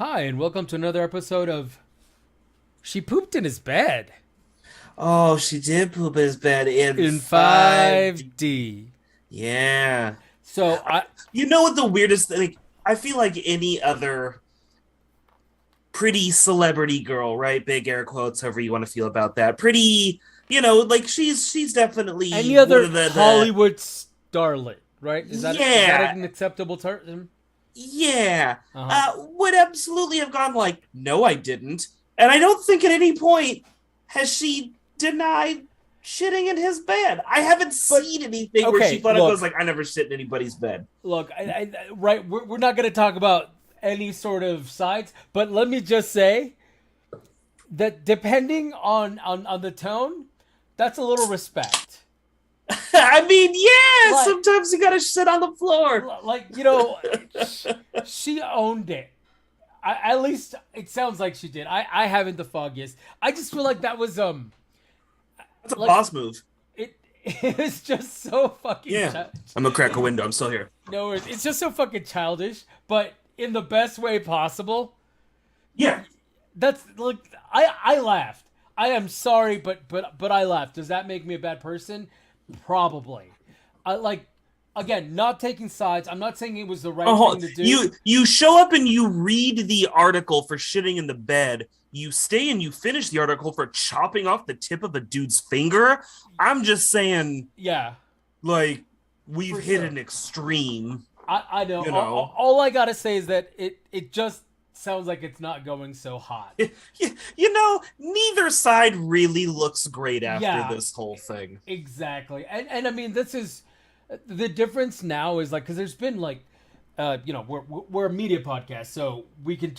Hi, and welcome to another episode of She Pooped in His Bed Oh, she did poop his bed in in 5D. 5D. Yeah. So, I, You know what the weirdest thing? Like, I feel like any other pretty celebrity girl, right? Big air quotes, however you want to feel about that. Pretty, like she's any definitely one other of the Hollywood starlet, right? Is that yeah, an acceptable term? yeah. Uh huh. Would absolutely have gone like, no, I didn't. And I don't think at any point has she denied shitting in his bed. I haven't But seen anything where she okay, flat out goes look, like, I never shit in anybody's bed. right? We're not going to talk about any sort of sides, but let me just say that depending on the tone, that's a little respect. I mean, yeah, Like, sometimes you gotta sit on the floor. she owned it. At least it sounds like she did. I haven't the foggiest. I just feel like that was That's a like boss move. it. It was just so fucking. Yeah. I'm gonna crack a window. I'm still here. No, it's just so fucking childish, but in the best way possible. Yeah. That's like I laughed. I am sorry, but I laughed. Does that make me a bad person? Probably. I like again not taking sides. I'm not saying it was the right Oh, thing to do. you show up and you read the article for shitting in the bed. You stay and you finish the article for chopping off the tip of a dude's finger. I'm just saying, Yeah, like, we've for hit sure. an extreme, I know. you All, know. all I gotta say is that it just sounds like it's not going so hot. Neither side really looks great after Yeah, this whole thing. exactly. And I mean, this is the difference now is like because there's been like, we're a media podcast, so we can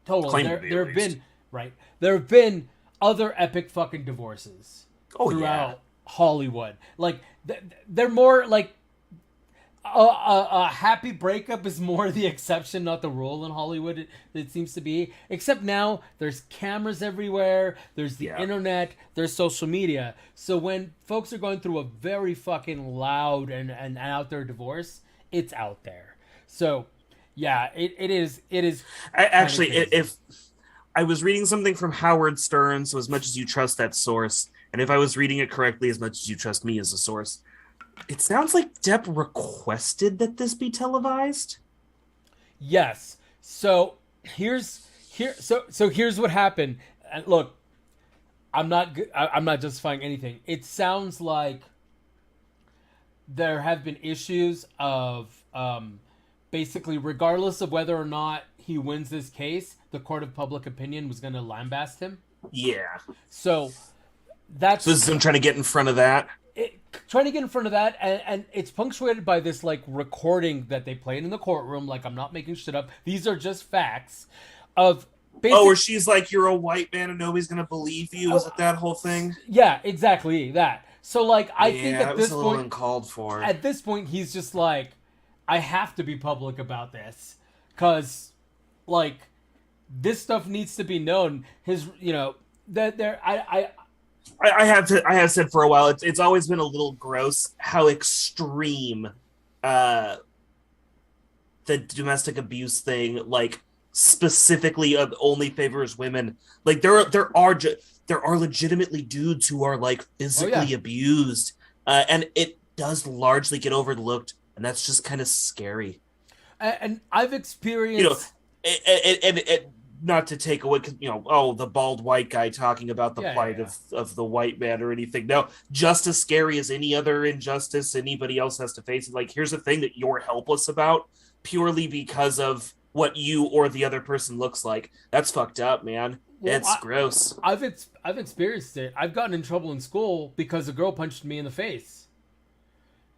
totally Claim to be at there have least. been right there have been other epic fucking divorces Oh yeah. throughout Hollywood. Like they're more like a happy breakup is more the exception, not the rule in Hollywood. It seems to be. Except now, there's cameras everywhere. There's the Yeah. internet. There's social media. So when folks are going through a very fucking loud and out there divorce, it's out there. So yeah, it is. It is kind of crazy. If I was reading something from Howard Stern, so as much as you trust that source, and if I was reading it correctly, as much as you trust me as a source, it sounds like Depp requested that this be televised. Yes. So here's what happened. And look, I'm not justifying anything. It sounds like there have been issues of basically, regardless of whether or not he wins this case, the court of public opinion was going to lambast him. Yeah. So So that's this is him trying to get in front of that. trying to get in front of that, and it's punctuated by this like recording that they played in the courtroom. Like I'm not making shit up. These are just facts of Oh, basic. where she's like, "You're a white man and nobody's gonna believe you." Was Oh, it that whole thing? yeah, exactly that. So like I think Yeah, it was a little uncalled for. at this point he's just like I have to be public about this cuz like this stuff needs to be known. His that there I have said for a while. It's always been a little gross how extreme uh the domestic abuse thing, like specifically only favors women. Like there are legitimately dudes who are like oh yeah. physically abused, and it does largely get overlooked, and that's just kind of scary. And I've You know, experienced and not to take away, oh, the bald white guy talking about the yeah, yeah, plight yeah. of the white man or anything. No, just as scary as any other injustice anybody else has to face. Like, here's a thing that you're helpless about purely because of what you or the other person looks like. That's fucked up, man. Well, It's gross. I've experienced it. I've gotten in trouble in school because a girl punched me in the face.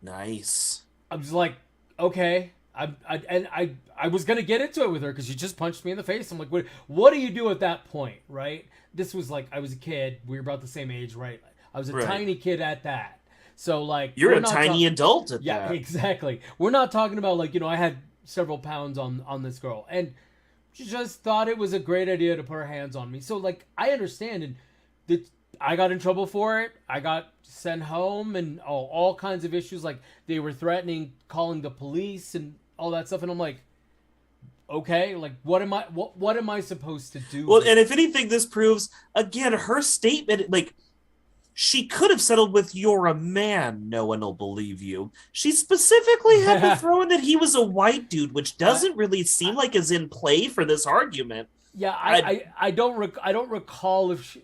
Nice. I was like, okay. I was gonna get into it with her because she just punched me in the face. I'm like, what do you do at that point, right? This was like I was a kid. We were about the same age, right? I was a Right. tiny kid at that. So like, You're we're a not tiny talking. adult at Yeah, that. exactly. We're not talking about like I had several pounds on this girl, and she just thought it was a great idea to put her hands on me. So like, I understand, and the I got in trouble for it. I got sent home, and all kinds of issues. Like they were threatening calling the police and all that stuff, and I'm like, okay, like what am I supposed to do Well, with and it? if anything, this proves again her statement. Like she could have settled with "You're a man, no one will believe you." She specifically had to throw in that he was a white dude, which I, doesn't really seem like is in play for this argument. Yeah, I I don't recall if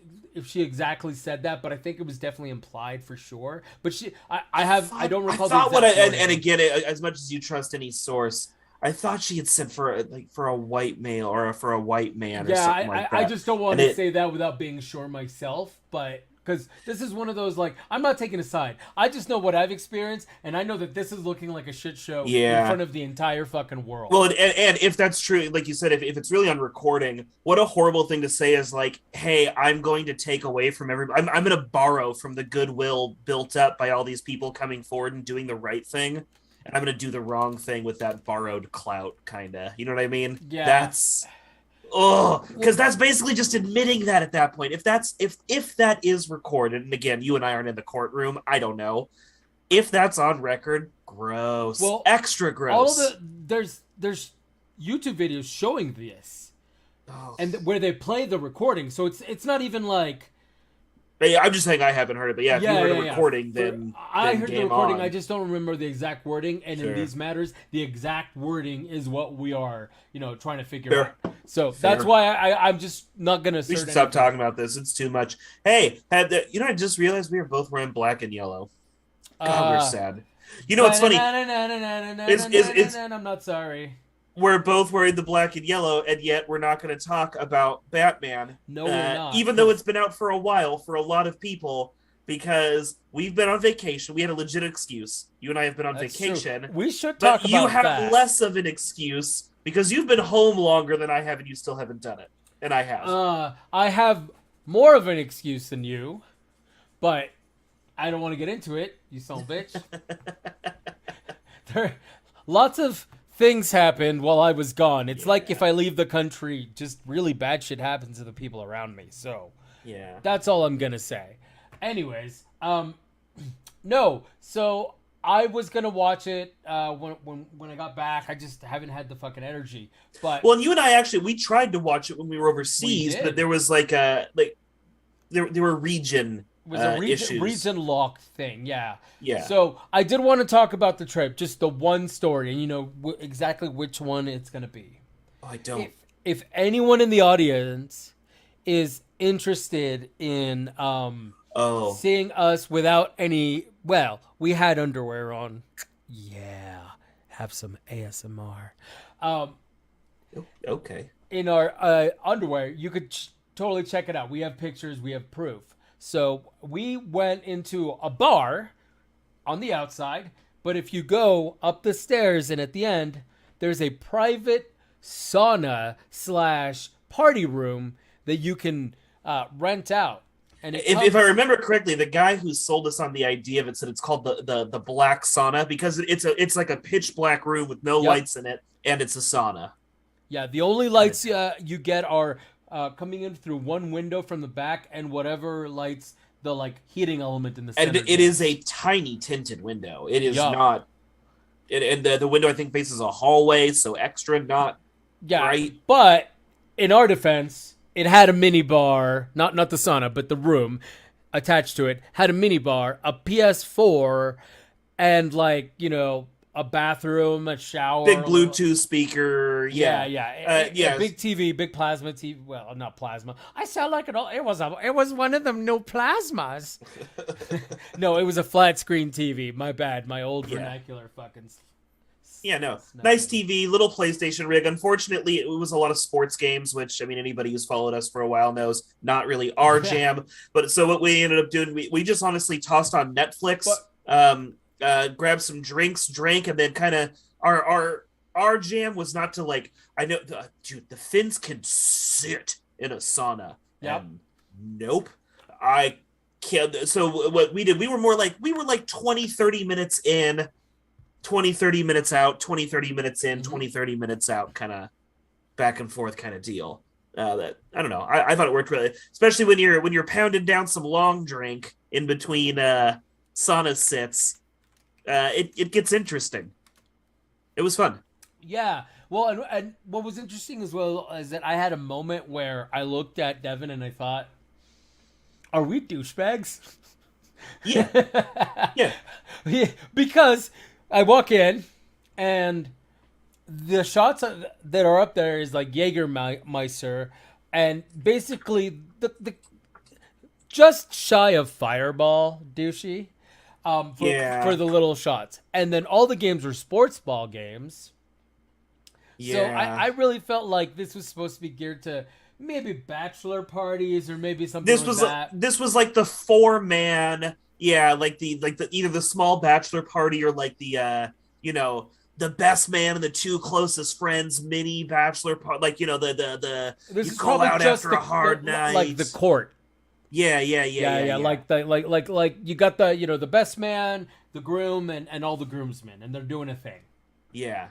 she exactly said that, but I think it was definitely implied for sure. But I don't I recall the thought what exact and wording. again, as much as you trust any source, I thought she had said for like for a white male or for a white man or Yeah, something like I that. just don't want And to it, say that without being sure myself, but because this is one of those like I'm not taking a side. I just know what I've experienced, and I know that this is looking like a shit show in yeah. front of the entire fucking world. Well, and if that's true, like you said, if it's really on recording, what a horrible thing to say is like, hey, I'm going to take away from everybody. I'm going to borrow from the goodwill built up by all these people coming forward and doing the right thing. And I'm going to do the wrong thing with that borrowed clout, kind of. You know what I mean? Yeah. That's oh, Well, because that's basically just admitting that at that point. If that is recorded, and again, you and I aren't in the courtroom, I don't know. If that's on record, gross, well, extra all of gross. the there's YouTube videos showing this, Oh. and where they play the recording, so it's not even like But yeah, I'm just saying I haven't heard it. But yeah, if you heard a yeah. recording, I then heard the game recording. I on. just don't remember the exact wording. And in Sure. these matters, the exact wording is what we are, trying to figure Fair. out. So that's Fair. why I'm just not gonna We assert should stop anything. talking about this. It's too much. Hey, I just realized we were both wearing black and yellow. God, we're Uh, sad. You know what's funny? Is I'm not sorry. we're both wearing the black and yellow, and yet we're not going to talk about Batman, No, we're not. even though it's been out for a while for a lot of people, because we've been on vacation. We had a legit excuse. You and I have been on That's vacation, true. We should talk but you about have that. less of an excuse because you've been home longer than I have, and you still haven't done it, and I have. I have more of an excuse than you, but I don't want to get into it. You son of a bitch. There, lots of things happened while I was gone. It's like if I leave the country, just really bad shit happens to the people around me. So Yeah. that's all I'm gonna say. Anyways, no. So I was gonna watch it when I got back. I just haven't had the fucking energy. But Well, and you and I actually we tried to watch it when we were we overseas, did. but there was like there were region It was a issues. region locked thing, yeah. Yeah. So I did want to talk about the trip, just the one story, and exactly which one it's gonna be. Oh, I don't. If anyone in the audience is interested in Oh. seeing us without any, well, we had underwear on. Yeah, have some ASMR. Okay. In our underwear, you could totally check it out. We have pictures, we have proof. So we went into a bar on the outside, but if you go up the stairs and at the end, there's a private sauna slash party room that you can rent out. And If I remember correctly, the guy who sold us on the idea of it said it's called the black sauna because it's like a pitch black room with no Yep. lights in it, and it's a sauna. Yeah, the only lights you get are coming in through one window from the back, and whatever lights the like heating element in the And center. it is a tiny tinted window. It is Yup. not. And the window I think faces a hallway, so extra not bright. But in our defense, it had a mini bar, not the sauna, but the room attached to it had a mini bar, a PS4, and a bathroom, a shower, Big Bluetooth speaker. Yeah. yeah. Big TV, big plasma TV. Well, not plasma. I sound like it all. It was one of them no plasmas. No, it was a flat screen TV. My bad. My old vernacular fucking. Yeah, no. Nice TV, little PlayStation rig. Unfortunately, it was a lot of sports games, which, I mean, anybody who's followed us for a while knows not really our jam. But so what we ended up doing, we just honestly tossed on Netflix, grabbed some drinks, drank, and then kind of our jam was not to like, I know, dude, the Finns can sit in a sauna. Yep. Nope. I can't. So what we did, we were like 20, 30 minutes in, 20, 30 minutes out, 20, 30 minutes in, 20, 30 minutes out, kind of back and forth kind of deal. That I don't know. I thought it worked really, especially when you're pounding down some long drink in between sauna sits. It gets interesting. It was fun. Yeah. Well, and what was interesting as well is that I had a moment where I looked at Devin and I thought, "Are we douchebags?" Yeah, yeah, Yeah, because I walk in and the shots that are up there is like Jägermeister, and basically the just shy of Fireball douchey, for yeah, the little shots, and then all the games were sports ball games. So yeah. I really felt like this was supposed to be geared to maybe bachelor parties or maybe something like that. This was like the four man, yeah, like the either the small bachelor party or like the you know the best man and the two closest friends mini bachelor party, like the This you is call probably out just after a hard like the night. court. Yeah, yeah, yeah, Yeah, yeah, yeah, yeah, like the like you got the the best man, the groom, and all the groomsmen, and they're doing a thing. yeah.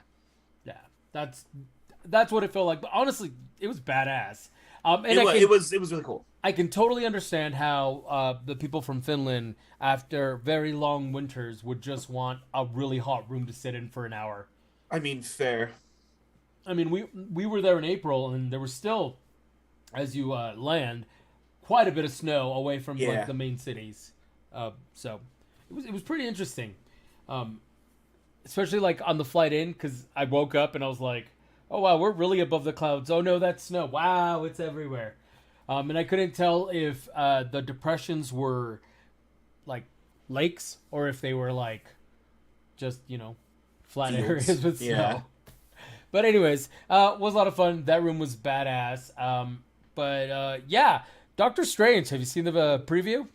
Yeah, that's what it felt like. But honestly, it was badass. And It was really cool. I can totally understand how the people from Finland, after very long winters, would just want a really hot room to sit in for an hour. I mean, fair. I mean, we were there in April, and there was still, as you land, quite a bit of snow away from like Yeah. the main cities. So it was pretty interesting, um, especially like on the flight in because I woke up and I was like, oh wow, we're really above the clouds. Oh no, that's snow. Wow, it's everywhere. And I couldn't tell if the depressions were like lakes or if they were like just flat Fields. areas with Yeah. snow. But anyways, was a lot of fun. That room was badass. But yeah, Doctor Strange. Have you seen the preview?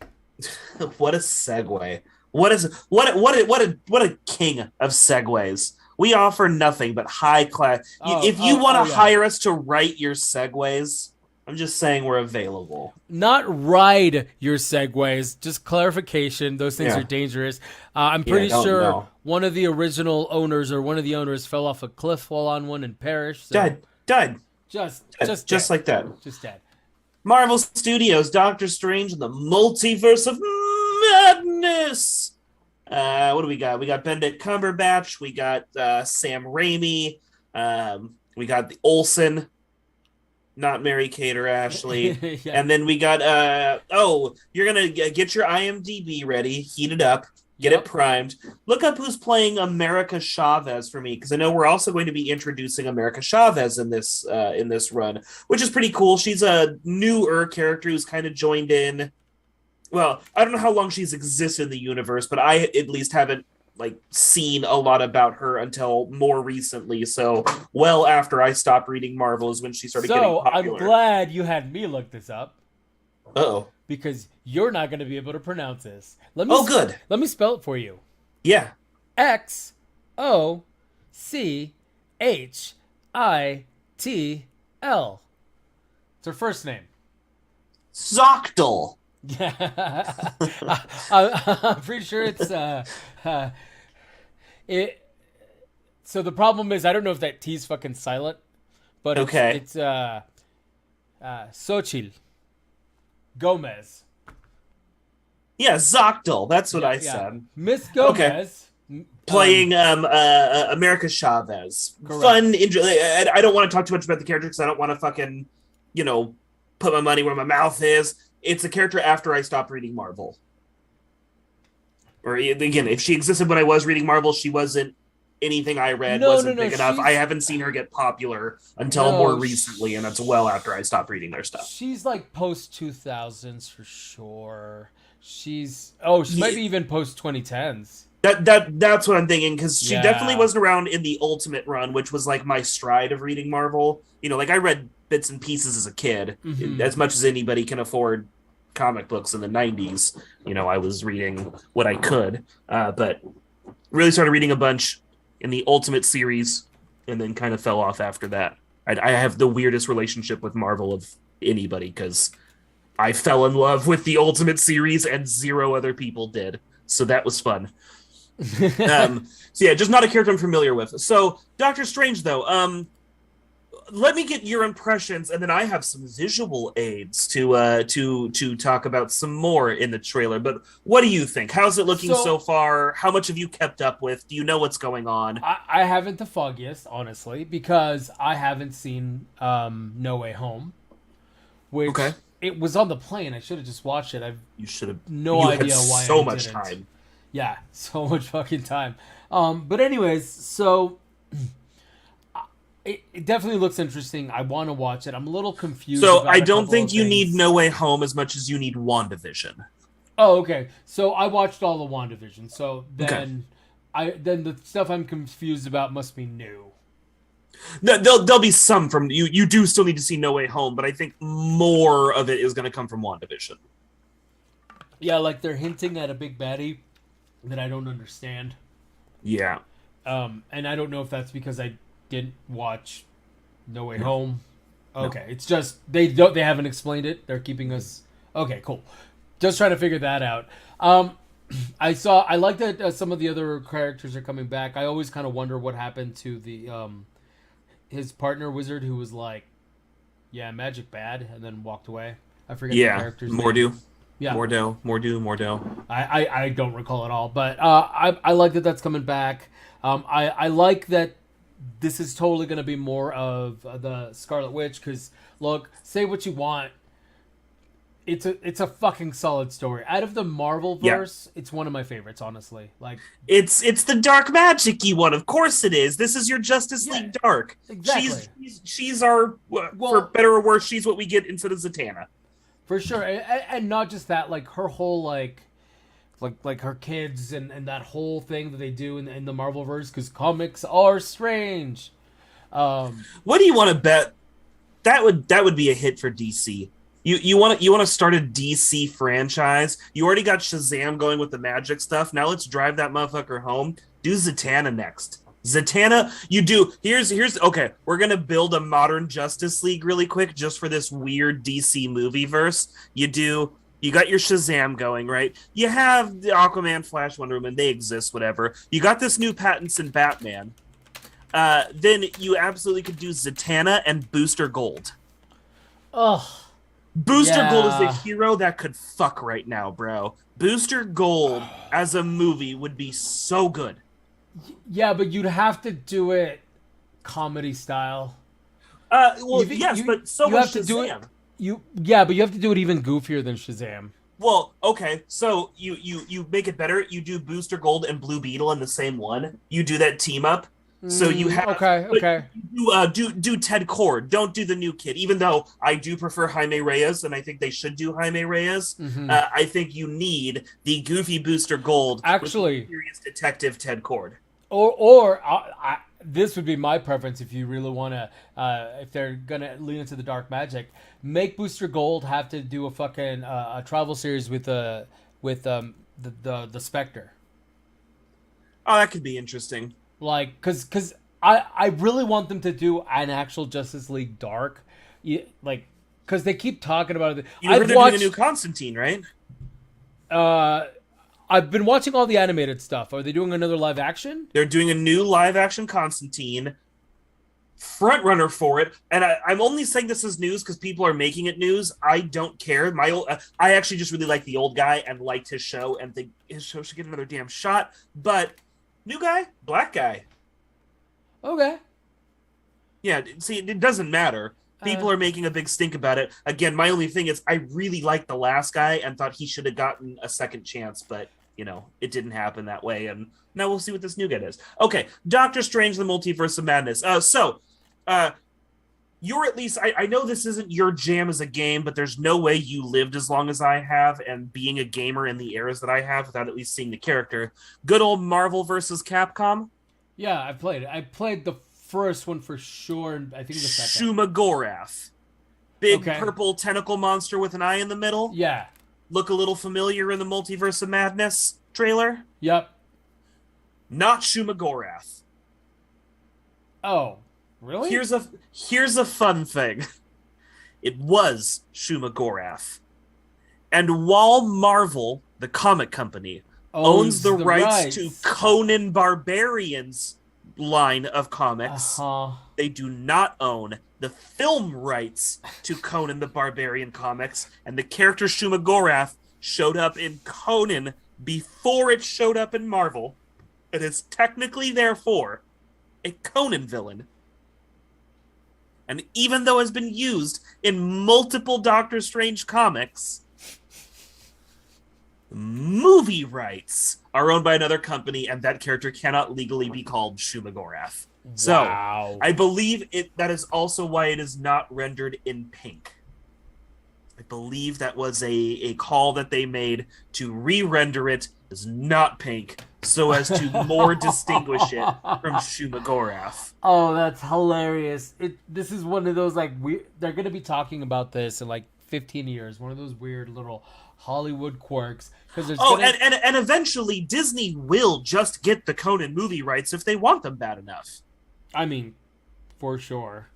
What a segue. What a king of segues. We offer nothing but high class. If you want to Yeah. hire us to write your segues, I'm just saying we're available. Not ride your segues. Just clarification. Those things Yeah. are dangerous. I'm Yeah, pretty don't sure know. one of the original owners or one of the owners fell off a cliff while on one and perished. So Died. just Just dead. like that. Just dead. Marvel Studios, Doctor Strange and the Multiverse of Madness. What do we got? We got Benedict Cumberbatch. We got Sam Raimi. We got the Olsen, not Mary Kate or Ashley. Yeah. And then we got you're gonna get your IMDb ready, heat it up, get Yep. it primed. Look up who's playing America Chavez for me, because I know we're also going to be introducing America Chavez in this run, which is pretty cool. She's a newer character who's kind of joined in. Well, I don't know how long she's existed in the universe, but I at least haven't like seen a lot about her until more recently. So well after I stopped reading Marvel is when she started getting So I'm popular. glad you had me look this up Uh-oh. because you're not going to be able to pronounce this. Let me Oh, good. Let me spell it for you. Yeah. XOCHITL. It's her first name. Zoctal. Yeah, I'm pretty sure it's it. So the problem is I don't know if that T's fucking silent, but Okay. it's Xochitl Gomez. Yeah, Zoctal. That's what I Yeah, said. Miss Gomez. Playing America Chavez. Correct. Fun. I don't want to talk too much about the character because I don't want to fucking, put my money where my mouth is. It's a character after I stopped reading Marvel. Or again, if she existed when I was reading Marvel, she wasn't anything I read wasn't big enough. I haven't seen her get popular until more recently, and that's well after I stopped reading their stuff. She's like post 2000s for sure. She might be even post 2010s. That's what I'm thinking, because she Yeah. definitely wasn't around in the Ultimate Run, which was like my stride of reading Marvel. Like I read bits and pieces as a kid, Mhm. as much as anybody can afford comic books in the 90s. I was reading what I could, but really started reading a bunch in the Ultimate series, and then kind of fell off after that. I have the weirdest relationship with Marvel of anybody, because I fell in love with the Ultimate series and zero other people did. So that was fun. So yeah, just not a character I'm familiar with. So Doctor Strange, though, let me get your impressions, and then I have some visual aids to talk about some more in the trailer. But what do you think? How's it looking so far? How much have you kept up with? Do you know what's going on? I haven't the foggiest, honestly, because I haven't seen No Way Home, which Okay. it was on the plane. I should have just watched it. I've You should have. no You idea had why so I much didn't. time. Yeah, so much fucking time. But anyways, so it definitely looks interesting. I want to watch it. I'm a little confused. So about I a don't couple think of you things. need No Way Home as much as you need WandaVision. Oh, okay. So I watched all the WandaVision. So then, Okay. then the stuff I'm confused about must be new. No, there'll be some from you. You do still need to see No Way Home, but I think more of it is going to come from WandaVision. Yeah, like they're hinting at a big baddie that I don't understand. Yeah. And I don't know if that's because I didn't watch No Way Home. Okay, it's just they haven't explained it. They're keeping us okay. Cool. Just trying to figure that out. I like that some of the other characters are coming back. I always kind of wonder what happened to the his partner wizard who was like, yeah, magic bad, and then walked away. I forget the character's name. Mordo. Yeah, Mordo. I don't recall it all, but I like that that's coming back. I like that this is totally going to be more of the Scarlet Witch because look, say what you want, it's a fucking solid story. Out of the Marvel verse, it's one of my favorites, honestly. Like it's the dark magic-y one. Of course it is. This is your Justice League Dark. Exactly. She's our for better or worse, she's what we get instead of Zatanna. For sure, and not just that, like her whole like her kids and that whole thing that they do in the Marvel verse because comics are strange. What do you want to bet? That would be a hit for DC. You want to start a DC franchise? You already got Shazam going with the magic stuff. Now let's drive that motherfucker home. Do Zatanna next. Zatanna, you do. Here's okay. We're gonna build a modern Justice League really quick just for this weird DC movie verse. You got your Shazam going, right? You have the Aquaman, Flash, Wonder Woman. They exist, whatever. You got this new Pattinson Batman. Then you absolutely could do Zatanna and Booster Gold. Ugh. Booster Gold is a hero that could fuck right now, bro. Booster Gold as a movie would be so good. Yeah, but you'd have to do it comedy style. Well, yes, but so you much have to Shazam. do it. But you have to do it even goofier than Shazam. Well, okay, so you make it better. You do Booster Gold and Blue Beetle in the same one. You do that team up. So you have okay. Do Ted Kord. Don't do the new kid. Even though I do prefer Jaime Reyes, and I think they should do Jaime Reyes. Mm-hmm. I think you need the goofy Booster Gold. Actually, with the serious detective Ted Kord. Or this would be my preference if you really want to, if they're gonna lean into the dark magic, make Booster Gold have to do a fucking a travel series with the Spectre. Oh, that could be interesting. Like, cause I really want them to do an actual Justice League Dark, like, cause they keep talking about it. You heard they're doing a new Constantine, right? I've been watching all the animated stuff. Are they doing another live action? They're doing a new live action Constantine. Frontrunner for it, and I'm only saying this as news because people are making it news. I don't care. I actually just really like the old guy and liked his show, and think his show should get another damn shot. But new guy, black guy. Okay. Yeah, see, it doesn't matter. People are making a big stink about it. Again, my only thing is I really liked the last guy and thought he should have gotten a second chance, but it didn't happen that way, and now we'll see what this new guy does. Okay, Doctor Strange, the Multiverse of Madness. You're at least, I know this isn't your jam as a game, but there's no way you lived as long as I have, and being a gamer in the eras that I have without at least seeing the character. Good old Marvel versus Capcom? Yeah, I played it. I played the first one for sure, and I think the second. Shumagorath. Big purple tentacle monster with an eye in the middle? Yeah. Look a little familiar in the Multiverse of Madness trailer? Yep. Not Shumagorath. Oh, really? Here's a fun thing. It was Shumagorath. And while Marvel, the comic company, owns the rights to Conan Barbarian's line of comics. Uh-huh. They do not own the film rights to Conan the Barbarian comics, and the character Shuma Gorath showed up in Conan before it showed up in Marvel. It is technically, therefore, a Conan villain. And even though it has been used in multiple Doctor Strange comics, movie rights are owned by another company, and that character cannot legally be called Shuma Gorath. So, Wow. I believe that is also why it is not rendered in pink. I believe that was a call that they made to re-render it as not pink, so as to more distinguish it from Shuma Gorath. Oh, that's hilarious. This is one of those, like, they're going to be talking about this in, like, 15 years. One of those weird little Hollywood quirks. And eventually Disney will just get the Conan movie rights if they want them bad enough. I mean, for sure.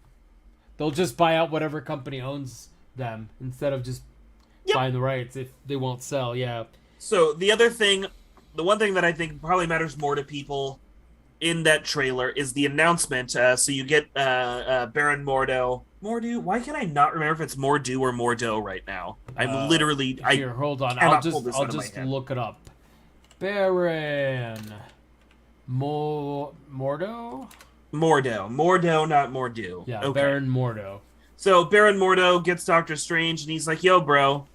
They'll just buy out whatever company owns them instead of just buying the rights if they won't sell. Yeah. So the one thing that I think probably matters more to people in that trailer is the announcement. So you get Baron Mordo. Why can I not remember if it's Mordo or Mordo right now? I'm literally... Here, hold on. I'll just look it up. Baron Mordo? Mordo, not Mordo. Yeah, okay. Baron Mordo. So Baron Mordo gets Doctor Strange, and he's like, "Yo, bro,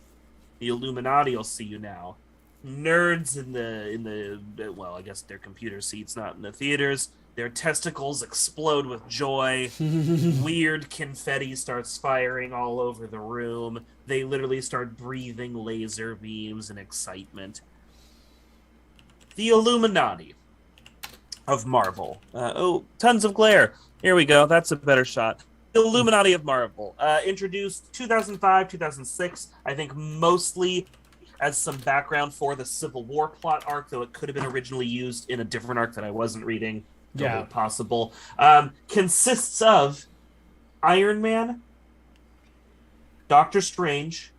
the Illuminati will see you now." Nerds in the well, I guess their computer seats, not in the theaters. Their testicles explode with joy. Weird confetti starts firing all over the room. They literally start breathing laser beams in excitement. The Illuminati of Marvel. Tons of glare. Here we go. That's a better shot. The Illuminati of Marvel. Introduced 2005, 2006. I think mostly as some background for the Civil War plot arc, though it could have been originally used in a different arc that I wasn't reading. Totally possible. Consists of Iron Man, Doctor Strange,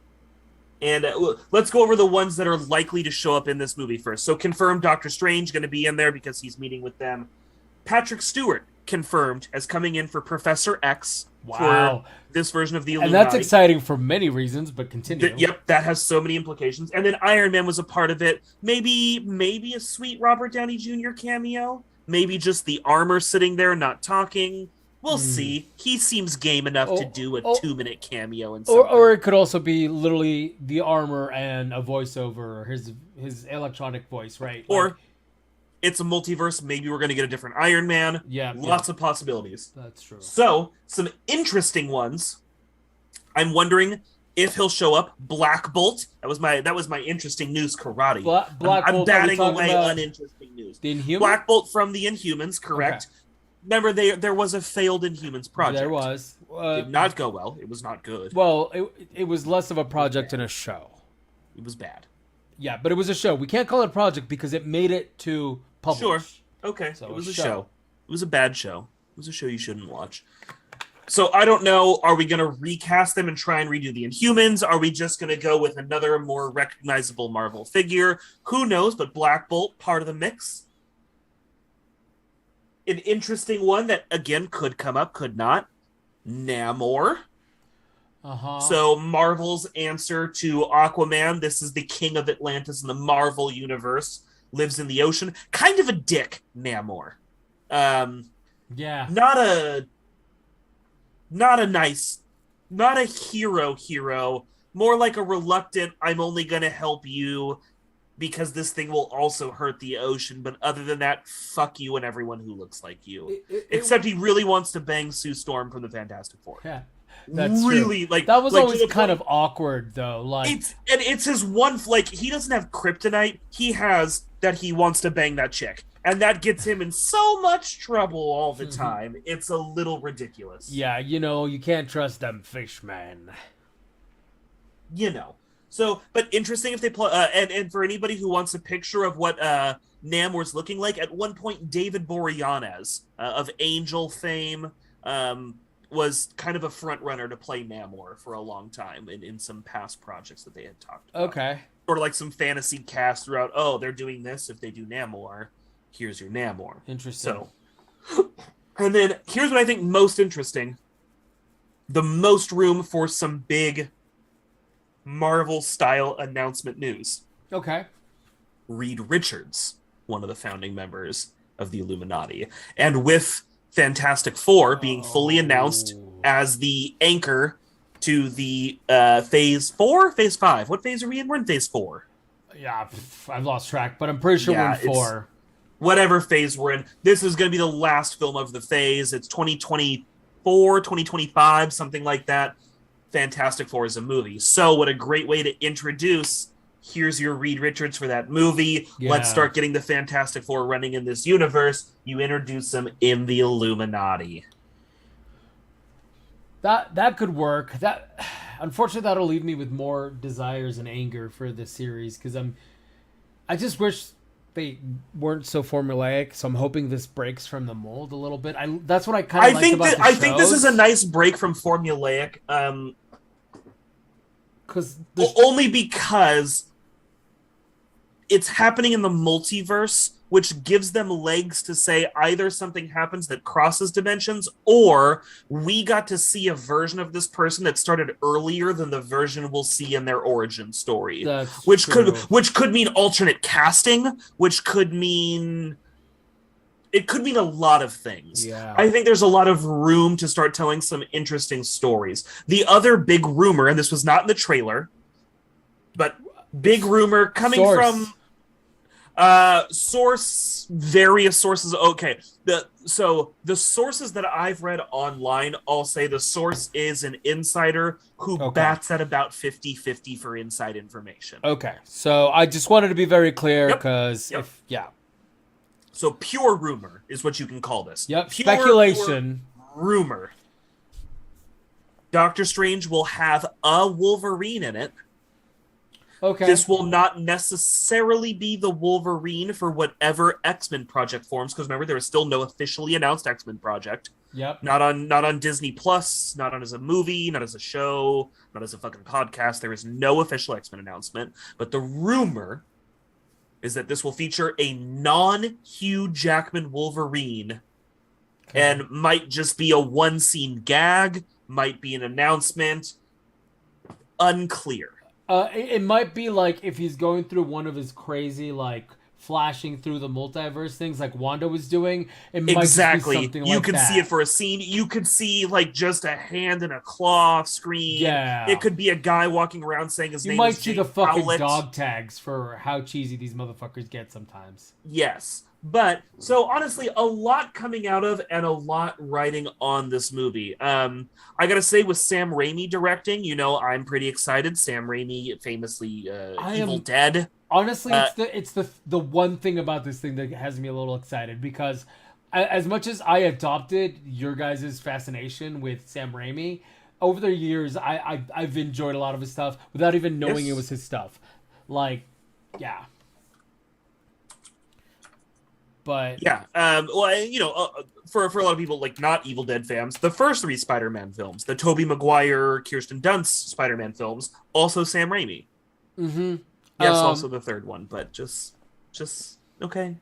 and let's go over the ones that are likely to show up in this movie first. So confirmed Doctor Strange going to be in there because he's meeting with them. Patrick Stewart confirmed as coming in for Professor X for this version of the Illuminati. And that's exciting for many reasons, but continue. Yep, that has so many implications. And then Iron Man was a part of it. Maybe a sweet Robert Downey Jr. cameo. Maybe just the armor sitting there not talking. We'll see. He seems game enough to do a 2-minute cameo and something. Or it could also be literally the armor and a voiceover, his electronic voice, right? Or it's a multiverse. Maybe we're going to get a different Iron Man. Yeah. Lots of possibilities. That's true. So, some interesting ones. I'm wondering if he'll show up. Black Bolt. That was my interesting news, karate. Black Bolt. I'm batting away uninteresting news. The Inhumans? Black Bolt from the Inhumans, correct. Okay. Remember, there was a failed Inhumans project. There was. Did not go well. It was not good. Well, it was less of a project than a show. It was bad. Yeah, but it was a show. We can't call it a project because it made it to publish. Sure. Okay. So it was a show. It was a bad show. It was a show you shouldn't watch. So I don't know. Are we going to recast them and try and redo the Inhumans? Are we just going to go with another more recognizable Marvel figure? Who knows? But Black Bolt, part of the mix. An interesting one that, again, could come up, could not. Namor. Uh-huh. So Marvel's answer to Aquaman. This is the king of Atlantis in the Marvel universe. Lives in the ocean. Kind of a dick, Namor. Yeah. Not a hero. More like a reluctant, I'm only going to help you because this thing will also hurt the ocean. But other than that, fuck you and everyone who looks like you. Except he really wants to bang Sue Storm from the Fantastic Four. Yeah. That's really true. That was always kind of awkward, though. Like it's his one. Like, he doesn't have kryptonite. He has that he wants to bang that chick, and that gets him in so much trouble all the time. It's a little ridiculous. Yeah, you can't trust them fish, man. So, but interesting if they play. And for anybody who wants a picture of what Namor's looking like, at one point David Boreanaz of Angel fame. Was kind of a front runner to play Namor for a long time in some past projects that they had talked about. Okay. Or like some fantasy cast throughout, they're doing this. If they do Namor, here's your Namor. Interesting. So And then here's what I think most interesting. The most room for some big Marvel-style announcement news. Okay. Reed Richards, one of the founding members of the Illuminati. And with Fantastic Four being fully announced as the anchor to the Phase 4? Phase 5? What phase are we in? We're in Phase 4. Yeah, I've lost track, but I'm pretty sure we're in 4. Whatever phase we're in. This is going to be the last film of the phase. It's 2024, 2025, something like that. Fantastic Four is a movie. So what a great way to introduce, here's your Reed Richards for that movie. Yeah. Let's start getting the Fantastic Four running in this universe. You introduce them in the Illuminati. That could work. That, unfortunately, that'll leave me with more desires and anger for this series, because I just wish they weren't so formulaic, so I'm hoping this breaks from the mold a little bit. That's what I kind of like about the shows. I think this is a nice break from formulaic, only because it's happening in the multiverse, which gives them legs to say either something happens that crosses dimensions, or we got to see a version of this person that started earlier than the version we'll see in their origin story. Which could mean alternate casting, which could mean a lot of things. Yeah. I think there's a lot of room to start telling some interesting stories. The other big rumor, and this was not in the trailer, but big rumor coming from various sources. Okay. The sources that I've read online all say the source is an insider who bats at about 50-50 for inside information. Okay. So I just wanted to be very clear, because So pure rumor is what you can call this. Yep. Pure speculation. Rumor. Doctor Strange will have a Wolverine in it. Okay. This will not necessarily be the Wolverine for whatever X-Men project forms, because remember, there is still no officially announced X-Men project. Yep. Not on Disney Plus, not on as a movie, not as a show, not as a fucking podcast. There is no official X-Men announcement. But the rumor is that this will feature a non-Hugh Jackman Wolverine, and might just be a one-scene gag, might be an announcement. Unclear. It might be like if he's going through one of his crazy, like, flashing through the multiverse things like Wanda was doing. It might just be something like you could see it for a scene. You could see, like, just a hand in a claw screen. Yeah. It could be a guy walking around saying his name is You might see the fucking Howlett. dog tags for how cheesy these motherfuckers get sometimes. Yes. But, so honestly, a lot coming out of and a lot writing on this movie. I gotta say, with Sam Raimi directing, I'm pretty excited. Sam Raimi, famously Evil Dead. Honestly, it's the one thing about this thing that has me a little excited, because as much as I adopted your guys' fascination with Sam Raimi, over the years, I've enjoyed a lot of his stuff without even knowing it was his stuff. Like, yeah. But yeah, for a lot of people, like, not Evil Dead fans, the first 3 Spider-Man films, the Tobey Maguire, Kirsten Dunst Spider-Man films, also Sam Raimi. Mm-hmm. Yes, also the third one, but just okay,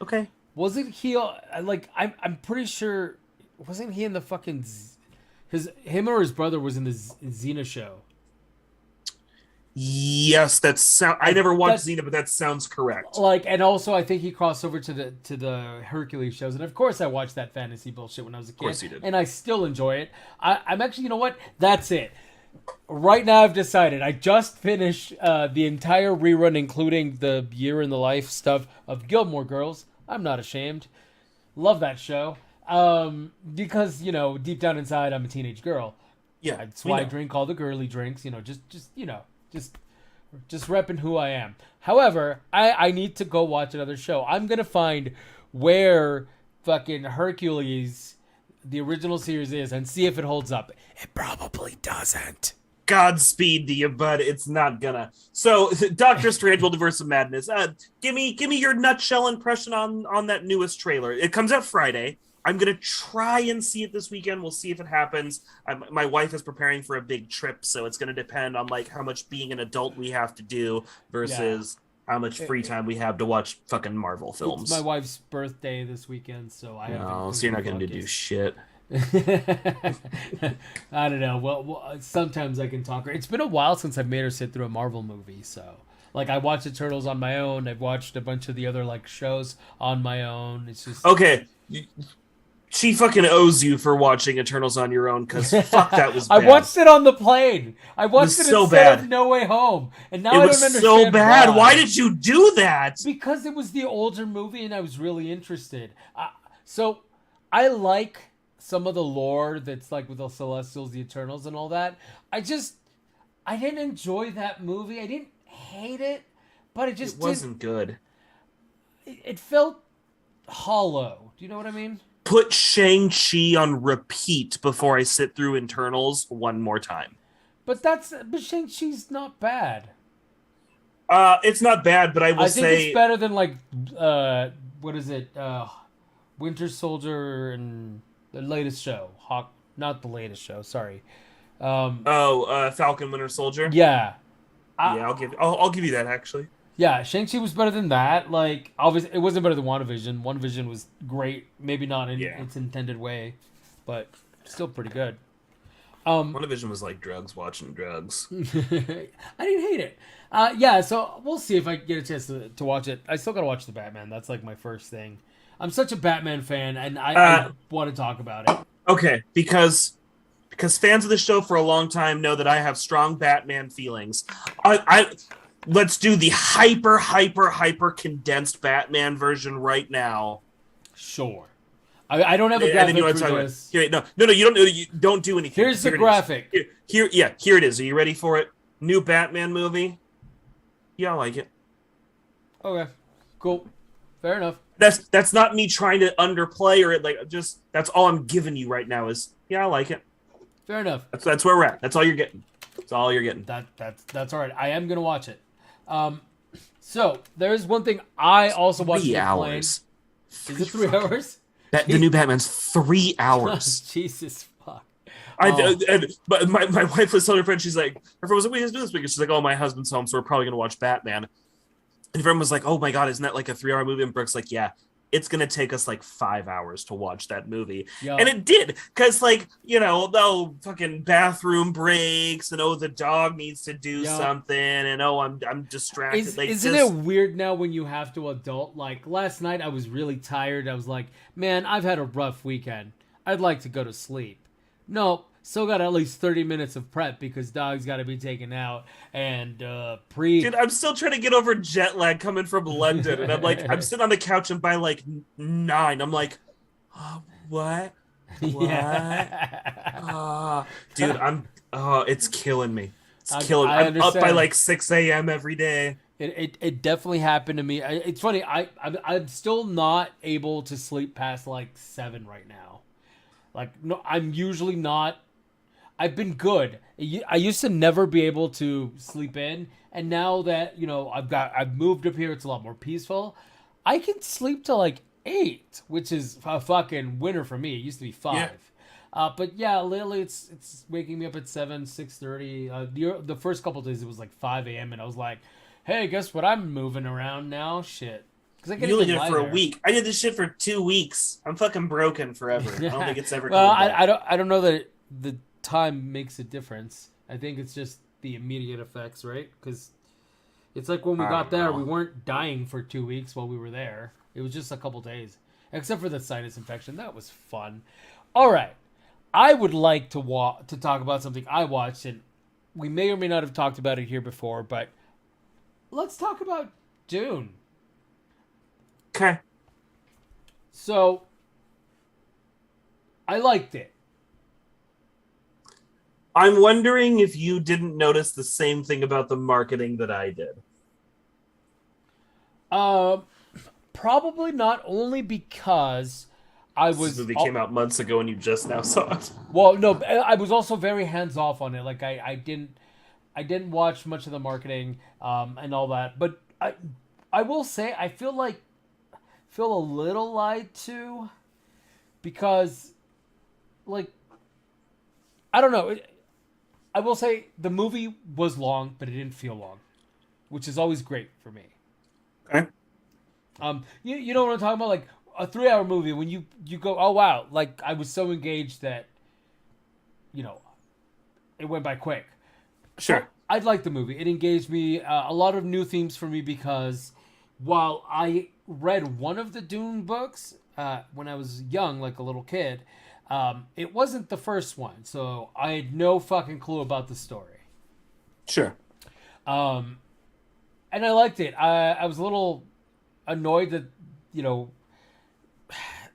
okay. Wasn't he like? I'm pretty sure. Wasn't he in the fucking him or his brother was in the Xena show? Yes, I never watched Xena, but that sounds correct. Like, and also I think he crossed over to the Hercules shows, and of course I watched that fantasy bullshit when I was a kid, of course you did. And I still enjoy it. I'm actually, you know what? That's it. Right now I've decided. I just finished the entire rerun, including the year in the life stuff of Gilmore Girls. I'm not ashamed. Love that show. Because, deep down inside I'm a teenage girl. Yeah, that's why I drink all the girly drinks. Just repping who I am. However, I need to go watch another show. I'm gonna find where fucking Hercules, the original series, is, and see if it holds up. It probably doesn't. Godspeed to you, bud. It's not gonna. So, Doctor Strange: Multiverse of Madness. Give me your nutshell impression on that newest trailer. It comes out Friday. I'm gonna try and see it this weekend. We'll see if it happens. My wife is preparing for a big trip, so it's gonna depend on, like, how much being an adult we have to do versus how much free time we have to watch fucking Marvel It's my films. wife's birthday this weekend, so I haven't No, so you're not completely going to do focused. shit. I don't know. Well, sometimes I can talk her. It's been a while since I've made her sit through a Marvel movie, so like I watched the Turtles on my own. I've watched a bunch of the other like shows on my own. It's just Okay, she fucking owes you for watching Eternals on your own because fuck, that was I bad. watched it on the plane. I It was watched it so instead of bad. No Way Home, and now It I was don't so understand bad. Why why. did you do that? Because it was the older movie, and I was really interested. So I like some of the lore that's like with the Celestials, the Eternals, and all that. I didn't enjoy that movie. I didn't hate it, but it It just didn't. wasn't good. It felt hollow. Do you know what I mean? Put Shang-Chi on repeat before I sit through Internals one more time. But Shang-Chi's not bad. It's not bad, but I will I think it's say, better than like what is it? Winter Soldier and the latest show. Hawk, not the latest show. Sorry. Um, Falcon Winter Soldier. yeah, Yeah, I'll give you that actually. yeah. Shang-Chi was better than that. Like, obviously, it wasn't better than WandaVision. WandaVision was great. Maybe not in Yeah. its intended way, but still pretty good. WandaVision was like drugs watching drugs. I didn't hate it. Yeah, so we'll see if I get a chance to watch it. I still gotta watch the Batman. That's like my first thing. I'm such a Batman fan, and I want to talk about it. Okay, because fans of the show for a long time know that I have strong Batman feelings. I let's do the hyper condensed Batman version right now. Sure. I don't have a And then you graphic want to for talk about this. here? No, you don't do anything. Here's the Here it is. graphic. Here it is. Are you ready for it? New Batman movie. Yeah, I like it. Okay, cool. Fair enough. That's not me trying to underplay or like just that's all I'm giving you right now is yeah, I like it. Fair enough. That's where we're at. That's all you're getting. That's all you're getting. That's all right. I am gonna watch it. So there's one thing I also watched. 3 on the plane. hours. Is it 3 hours? The new Batman's 3 hours. Jesus fuck. But my wife was telling her friend, she's like, her friend was like, "What are you guys doing this week?" And she's like, "Oh, my husband's home, so we're probably gonna watch Batman." And everyone was like, "Oh my god, isn't that like a 3 hour movie?" And Brooke's like, "Yeah, it's gonna take us like 5 hours to watch that movie," Yo, and it did, because like oh fucking bathroom breaks, and oh the dog needs to do Yo. something, and oh I'm distracted. isn't it weird now when you have to adult? Like last night, I was really tired. I was like, man, I've had a rough weekend. I'd like to go to sleep. No, still got at least 30 minutes of prep because dog's got to be taken out and Dude, I'm still trying to get over jet lag coming from London, and I'm sitting on the couch, and by like 9, I'm like, oh, what? Yeah. Dude, it's killing me. It's I- killing me. I I'm up by understand. like 6 a.m. every day. It definitely happened to me. It's funny. I'm still not able to sleep past like 7 right now. Like no, I'm usually not. I've been good. I used to never be able to sleep in, and now that I've moved up here, it's a lot more peaceful. I can sleep till like 8, which is a fucking winner for me. It used to be 5. Yeah. But yeah, lately it's waking me up at 7, 6:30. The first couple days it was like 5 a.m. and I was like, hey, guess what? I'm moving around now. Shit. Because I You only did it for a week. I did this shit for 2 weeks. I'm fucking broken forever. I don't think it's ever well, coming back. I don't know that the time makes a difference. I think it's just the immediate effects, right? Because it's like when we I got don't there, know. we weren't dying for 2 weeks while we were there. It was just a couple days, except for the sinus infection. That was fun. All right, I would like to talk about something I watched, and we may or may not have talked about it here before, but let's talk about Dune. Okay. So, I liked it. I'm wondering if you didn't notice the same thing about the marketing that I did. Probably not only because I This was movie came out months ago and you just now saw it. well, no, I was also very hands off on it. Like I didn't watch much of the marketing and all that. But I will say I feel a little lied to because like I don't know. I will say the movie was long, but it didn't feel long, which is always great for me. Okay. You know what I'm talking about? Like a 3 hour movie when you go, oh wow, like I was so engaged that you know it went by quick. So Sure. I liked the movie. It engaged me. A lot of new themes for me because while I read one of the Dune books when I was young, like a little kid, it wasn't the first one, so I had no fucking clue about the story. Sure. Um, and I liked it. I was a little annoyed that you know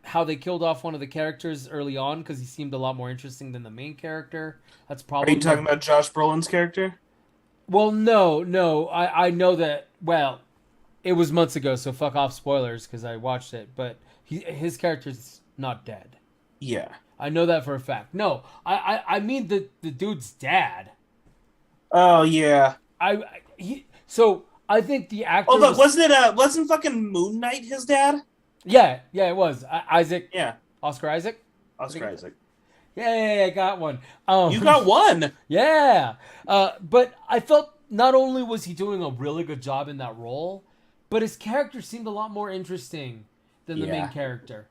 how they killed off one of the characters early on because he seemed a lot more interesting than the main character. That's Are you probably my talking about Josh Brolin's character? well, no. I know that. Well, it was months ago, so fuck off spoilers because I watched it. But his character's not dead. Yeah. I know that for a fact. No, I mean the dude's dad. Oh yeah. So I think the Oh actor look, was wasn't fucking Moon Knight his dad? yeah it was Isaac Yeah. Oscar Isaac. I Oscar think, Isaac. yeah, I got one. You got one. Yeah. But I felt not only was he doing a really good job in that role, but his character seemed a lot more interesting than the main Yeah. character.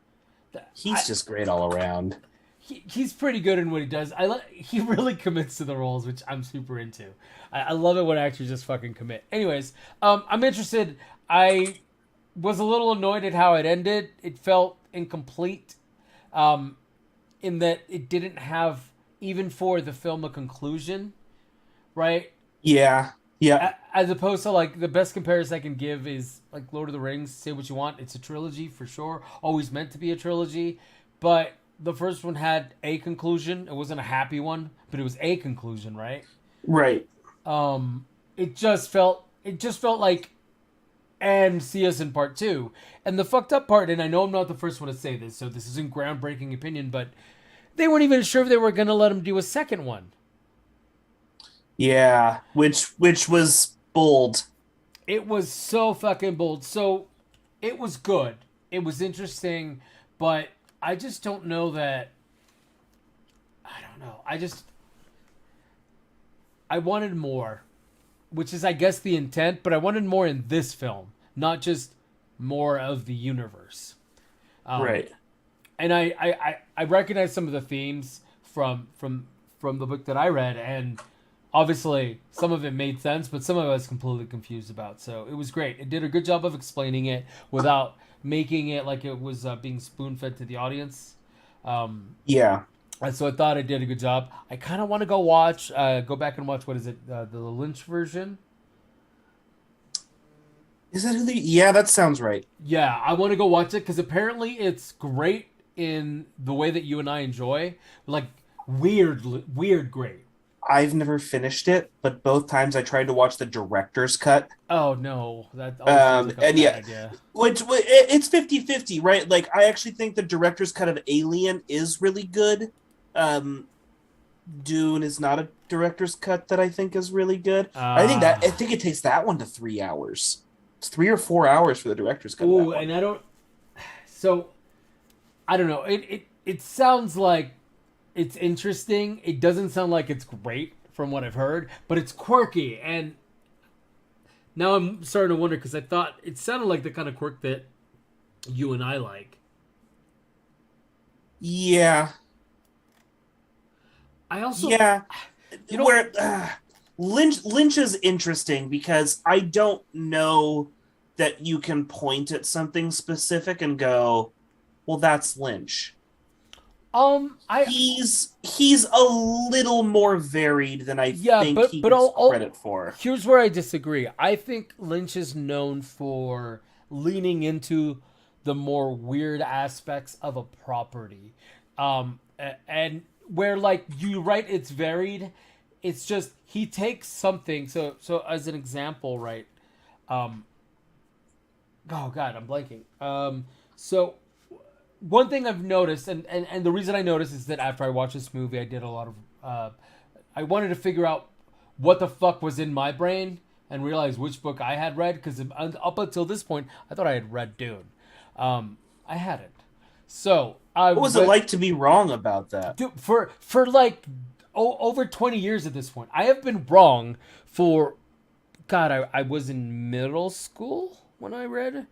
I, He's just great all around. he's pretty good in what he does. He really commits to the roles, which I'm super into. I love it when actors just fucking commit. Anyways, I'm interested. I was a little annoyed at how it ended. It felt incomplete, in that it didn't have even for the film a conclusion, right? Yeah. Yeah. As opposed to like the best comparison I can give is like Lord of the Rings. Say what you want, it's a trilogy for sure. Always meant to be a trilogy, but the first one had a conclusion. It wasn't a happy one, but it was a conclusion, right? Right. It just felt like and see us in part two. And the fucked up part, and I know I'm not the first one to say this, so this isn't groundbreaking opinion, but they weren't even sure if they were gonna let him do a second one. Yeah. Which was bold. It was so fucking bold. So it was good. It was interesting, but I just don't know that. I don't know. I wanted more, which is, I guess, the intent, but I wanted more in this film, not just more of the universe. Right. And I recognize some of the themes from the book that I read, and obviously some of it made sense, but some of it I was completely confused about. So it was great. It did a good job of explaining it without making it like it was being spoon fed to the audience. Yeah. And so I thought I did a good job. I kind of want to go back and watch what is it, the Lynch version. Is that who the? Yeah, that sounds right. Yeah, I want to go watch it because apparently it's great in the way that you and I enjoy, like weird great. I've never finished it, but both times I tried to watch the director's cut. Oh no, that always feels like a And bad yeah, idea. it's 50-50, right? Like I actually think the director's cut of Alien is really good. Um, Dune is not a director's cut that I think is really good. I think it takes that one to 3 hours. It's 3 or 4 hours for the director's cut of that Ooh, one. and I don't. So I don't know. It sounds like it's interesting. It doesn't sound like it's great from what I've heard, but it's quirky. And now I'm starting to wonder because I thought it sounded like the kind of quirk that you and I like. Yeah, I also, yeah. you know, Where Lynch is interesting because I don't know that you can point at something specific and go, "Well, that's Lynch." I He's a little more varied than I yeah, think he but gets I'll credit for. here's where I disagree. I think Lynch is known for leaning into the more weird aspects of a property. And where like you right, it's varied. It's just he takes something. So as an example, right? Um, oh God, I'm blanking. So one thing I've noticed, and the reason I noticed is that after I watched this movie, I did a lot of. I wanted to figure out what the fuck was in my brain and realize which book I had read because up until this point, I thought I had read Dune. I hadn't. So I What was it like to be wrong about that? dude, for like over 20 years at this point. I have been wrong for God. I was in middle school. when I read.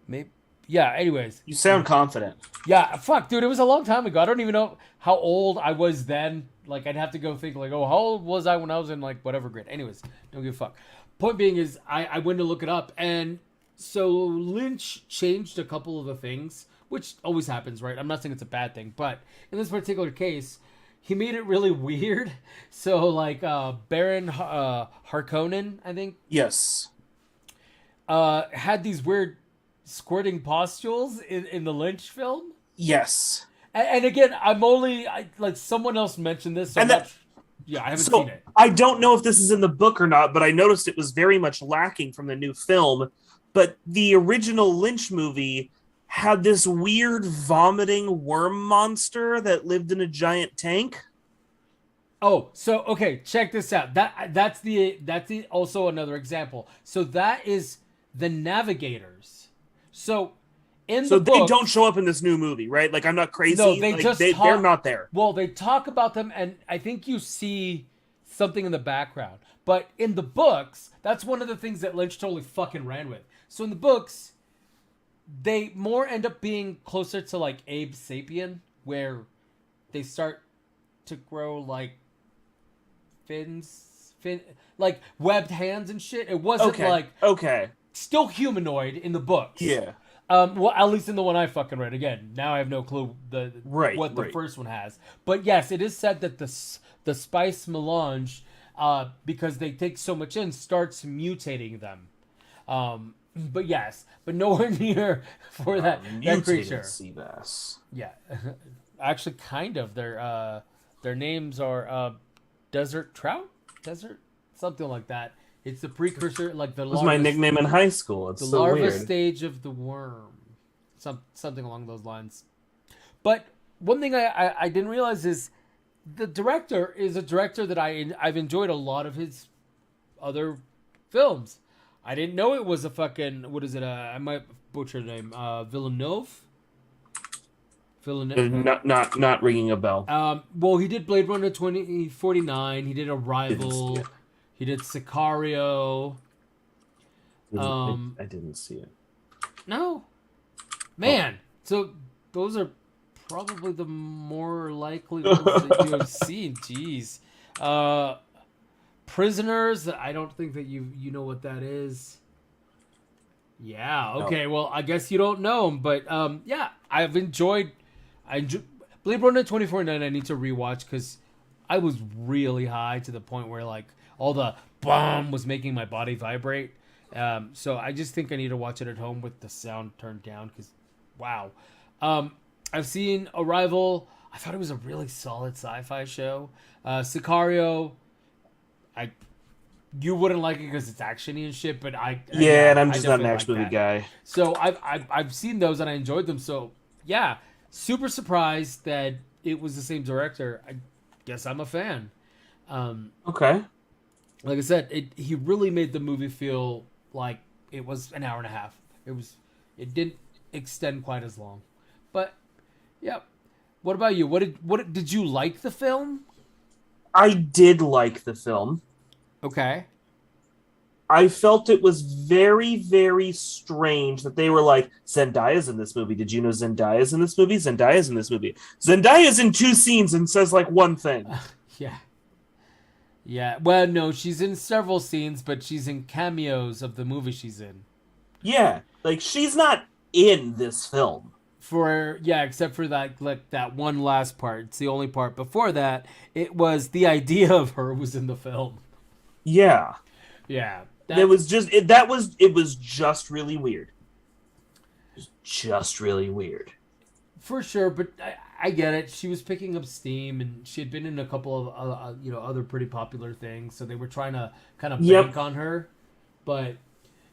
Maybe. Yeah. Anyways. You sound confident. Yeah. Fuck, dude. It was a long time ago. I don't even know how old I was then. Like, I'd have to go think, like, oh, how old was I when I was in, like, whatever grade? Anyways, don't give a fuck. Point being is, I went to look it up, and so Lynch changed a couple of the things, which always happens, right? I'm not saying it's a bad thing, but in this particular case, he made it really weird. So, like, Baron Harkonnen, I think, Yes. had these weird squirting pustules in the Lynch film. Yes. And again, like someone else mentioned this. So And that- yeah, I haven't So seen it. I don't know if this is in the book or not, but I noticed it was very much lacking from the new film. But the original Lynch movie had this weird vomiting worm monster that lived in a giant tank. Oh, so okay, check this out. That's the also another example. So that is the Navigators. So in So the they book, don't show up in this new movie, right? Like I'm not crazy. No, they like, just they're not there. Well, they talk about them, and I think you see something in the background. But in the books, that's one of the things that Lynch totally fucking ran with. So in the books, they more end up being closer to like Abe Sapien, where they start to grow like like webbed hands and shit. It wasn't like Okay. still humanoid in the books. Yeah. Well, at least in the one I fucking read. Again, now I have no clue what the Right. first one has. But yes, it is said that the spice melange, because they take so much in, starts mutating them. But yes, but nowhere near for that creature. Sea bass. Yeah, actually, kind of. Their names are desert trout, desert something like that. It's the precursor, like the. That was my nickname in high school. It's the so larva weird. stage of the worm, something along those lines. But one thing I didn't realize is the director is a director that I've enjoyed a lot of his other films. I didn't know it was a fucking what is it? I might butcher the name. Villeneuve. Not ringing a bell. Well, he did Blade Runner 2049. He did Didn't Arrival. see it. He did Sicario. I didn't see it. No. Man. So those are probably the more likely ones that you have seen. Jeez. Prisoners. I don't think that you know what that is. Yeah. Okay. No. Well, I guess you don't know him, but yeah, I enjoyed Blade Runner 2049. I need to rewatch because I was really high to the point where like all the bomb was making my body vibrate. So I just think I need to watch it at home with the sound turned down because, wow. I've seen Arrival. I thought it was a really solid sci-fi show. Sicario, you wouldn't like it because it's actiony and shit, but And I'm just not an definitely action like movie that. guy. So I've seen those and I enjoyed them. So yeah, super surprised that it was the same director. I guess I'm a fan. Okay. Like I said, he really made the movie feel like it was an hour and a half. It didn't extend quite as long, but yeah. What about you? What did you like the film? I did like the film. Okay. I felt it was very, very strange that they were like, Zendaya's in this movie. Did you know Zendaya's in this movie? Zendaya's in this movie. Zendaya's in 2 scenes and says like one thing. Yeah. Yeah. Well, no, she's in several scenes, but she's in cameos of the movie she's in. Yeah. Like she's not in this film. Except for that one last part. It's the only part. Before that, it was the idea of her was in the film. Yeah. Yeah. It was just really weird. Just really weird. For sure, but I get it. She was picking up steam, and she had been in a couple of other pretty popular things, so they were trying to kind of bank on her. But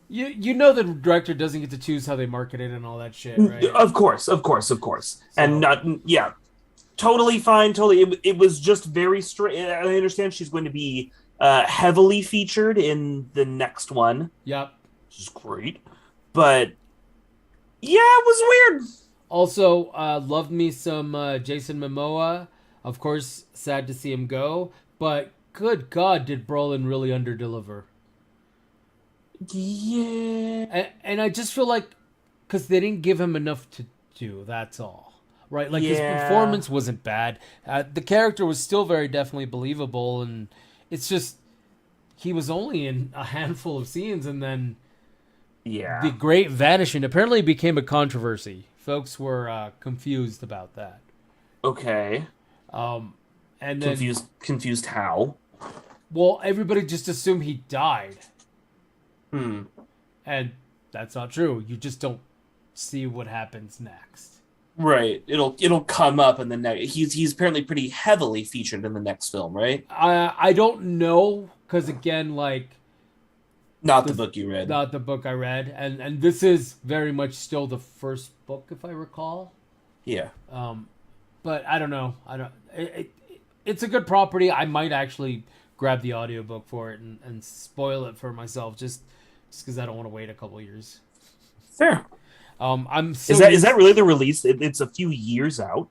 you know the director doesn't get to choose how they market it and all that shit, right? Of course. So, And totally fine. Totally. It was just very strange. I understand she's going to be heavily featured in the next one. Yep. Which is great. But yeah, it was weird. Also, loved me some Jason Momoa. Of course, sad to see him go. But good God, did Brolin really underdeliver? Yeah. And I just feel like because they didn't give him enough to do. That's all, right? Like his Yeah. performance wasn't bad. The character was still very definitely believable, and it's just he was only in a handful of scenes, and then the Yeah. Great Vanishing apparently became a controversy. Folks were confused about that. Okay. Um, and then, Confused how? well, everybody just assumed he died, Hmm. and that's not true. You just don't see what happens next. Right. It'll come up in the next. He's apparently pretty heavily featured in the next film, right? I don't know because again, like Not the this, book you read. not the book I read, and this is very much still the first book if I recall. Yeah. But I don't know. I don't. It's a good property. I might actually grab the audiobook for it and spoil it for myself just because I don't want to wait a couple years. Fair. I'm Is so that is used. that really the release? It's a few years out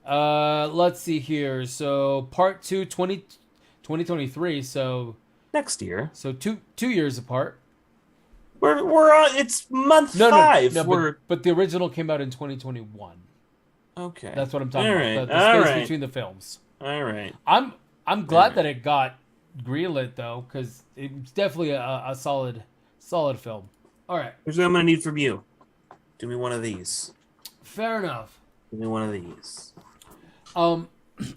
Let's see here. So part 2, 2023. next year. So two years apart. We're on. It's month No, no, five. no. We're But the original came out in 2021. okay. That's what I'm talking All about. right. The All space right. between the films. All right. I'm All glad right. that it got greenlit though, because it's definitely a solid film. All right, Here's what I'm gonna need from you. Do me one of these. fair enough. Give me one of these. Um,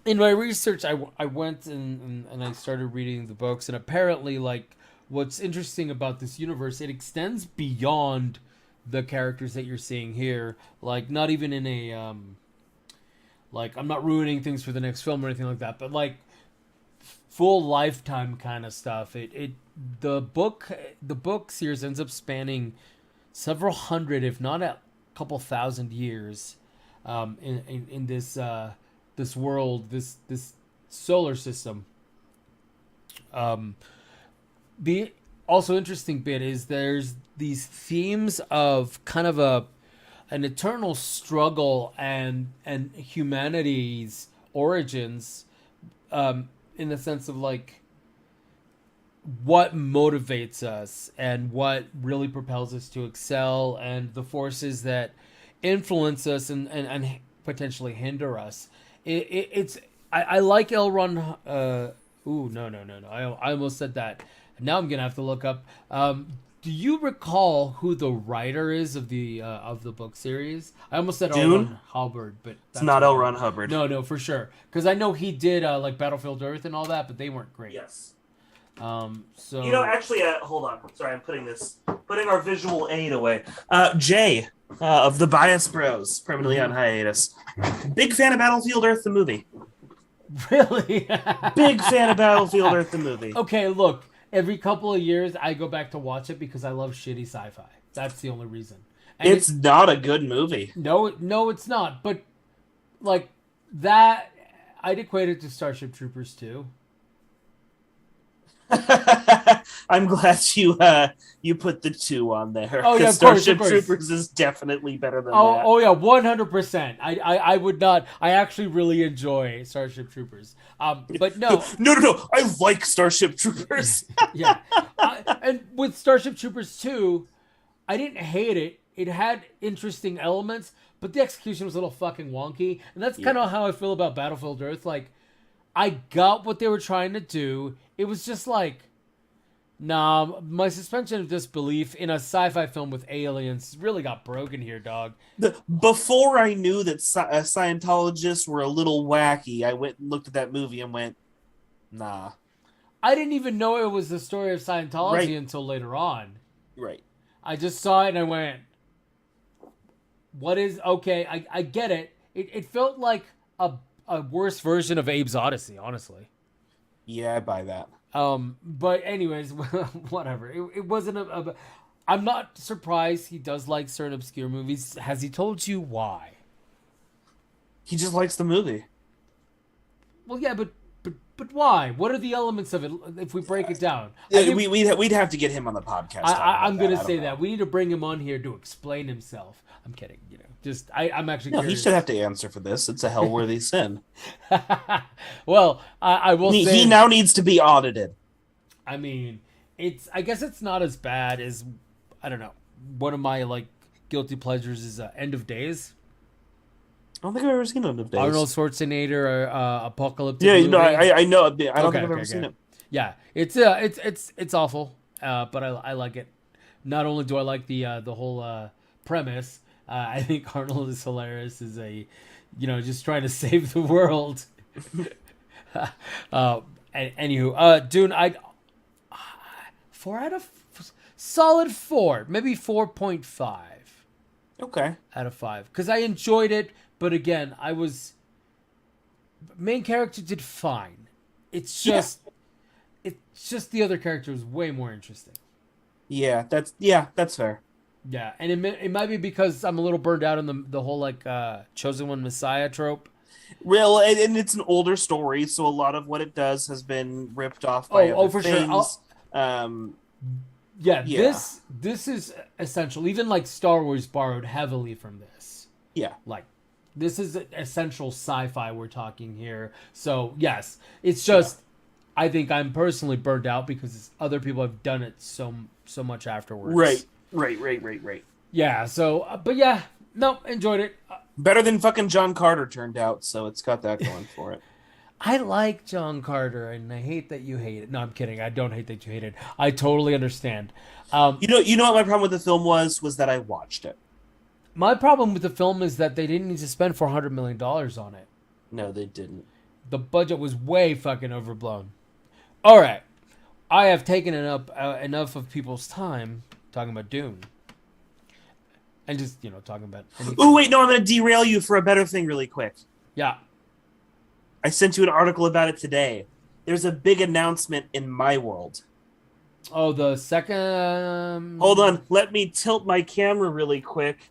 in my research, I went and I started reading the books, and apparently, like, what's interesting about this universe, it extends beyond the characters that you're seeing here. Like, not even in a like I'm not ruining things for the next film or anything like that, but like full lifetime kind of stuff. The book series ends up spanning several hundred, if not a couple thousand years, in this world, this solar system. Um, the also interesting bit is there's these themes of kind of an eternal struggle and humanity's origins, in the sense of like what motivates us and what really propels us to excel and the forces that influence us and potentially hinder us. It's I like L. Ron. Ooh, no. I almost said that. Now I'm gonna have to look up. Do you recall who the writer is of the book series? I almost said L. Dune. Ron Hubbard, but It's that's not L. wrong. Ron Hubbard. No, for sure. Because I know he did like Battlefield Earth and all that, but they weren't great. Yes. So Actually, hold on. Sorry, I'm putting our visual aid away. Jay of the Bias Bros, permanently on hiatus. Big fan of Battlefield Earth, the movie. really, Big fan of Battlefield Earth, the movie. Okay, look. Every couple of years, I go back to watch it because I love shitty sci-fi. That's the only reason. And It's not a good movie. no, it's not. But like that, I'd equate it to Starship Troopers too. I'm glad you put the two on there. Oh, yeah, Because of course, Starship of course. Troopers is definitely better than Oh, that. oh yeah, 100%. I would not. I actually really enjoy Starship Troopers. But no, No. I like Starship Troopers. yeah. And with Starship Troopers 2, I didn't hate it. It had interesting elements, but the execution was a little fucking wonky. And that's kind of how I feel about Battlefield Earth. Like, I got what they were trying to do. It was just like, nah, my suspension of disbelief in a sci-fi film with aliens really got broken here, dog. Before I knew that Scientologists were a little wacky, I went and looked at that movie and went, nah. I didn't even know it was the story of Scientology Right. until later on. Right. I just saw it and I went, what is, okay, I get it. It felt like a worse version of Abe's Odyssey, honestly. Yeah, I buy that. But anyways, whatever. It wasn't I'm not surprised he does like certain obscure movies. Has he told you why? He just likes the movie. Well, yeah, but why? What are the elements of it if we break it down? I think- We'd have to get him on the podcast. I'm gonna I say don't know. that we need to bring him on here to explain himself. I'm kidding, Just I'm actually No, he curious. should have to answer for this. It's a hell-worthy sin. Well, I will say He now needs to be audited. I mean, I guess it's not as bad as, I don't know. One of my like guilty pleasures is End of Days. I don't think I've ever seen End of Arnold Days. Schwarzenegger apocalyptic Yeah, you know, movie. I know. I don't think Okay, I've okay, ever seen okay. it. Yeah, it's awful, but I like it. Not only do I like the whole premise, I think Arnold is hilarious. Is a, just trying to save the world. Anywho, Dune, I 4 out of solid 4, maybe 4.5 Okay. out of 5 because I enjoyed it. But again, main character did fine. It's Yeah. just the other character is way more interesting. That's fair. Yeah, and it might be because I'm a little burned out on the whole like chosen one messiah trope. Real, and it's an older story, so a lot of what it does has been ripped off by other For sure. things. Um, Yeah, yeah, this is essential. Even like Star Wars borrowed heavily from this. yeah, Like this is essential sci-fi we're talking here. So yes, it's yeah. just I think I'm personally burned out because other people have done it so much Right, afterwards. right. Yeah. So, but yeah, no, enjoyed it. Better than fucking John Carter turned out, so it's got that going for it. I like John Carter, and I hate that you hate it. No, I'm kidding. I don't hate that you hate it. I totally understand. You know what my problem with the film was that I watched it. My problem with the film is that they didn't need to spend $400 million on it. No, they didn't. The budget was way fucking overblown. All right, I have taken enough of people's time talking about Dune, and just talking about anything. Oh wait, no, I'm gonna derail you for a better thing really quick. Yeah. I sent you an article about it today. There's a big announcement in my world. Oh, the second. Hold on, let me tilt my camera really quick.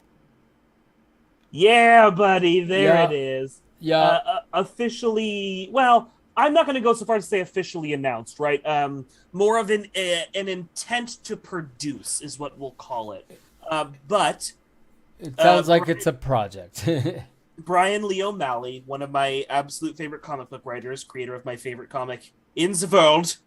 Yeah, buddy, there Yeah. it is. Yeah. Officially, well, I'm not going to go so far as to say officially announced, right? More of an intent to produce is what we'll call it. But It sounds like it's a project. Brian Lee O'Malley, one of my absolute favorite comic book writers, creator of my favorite comic in the world,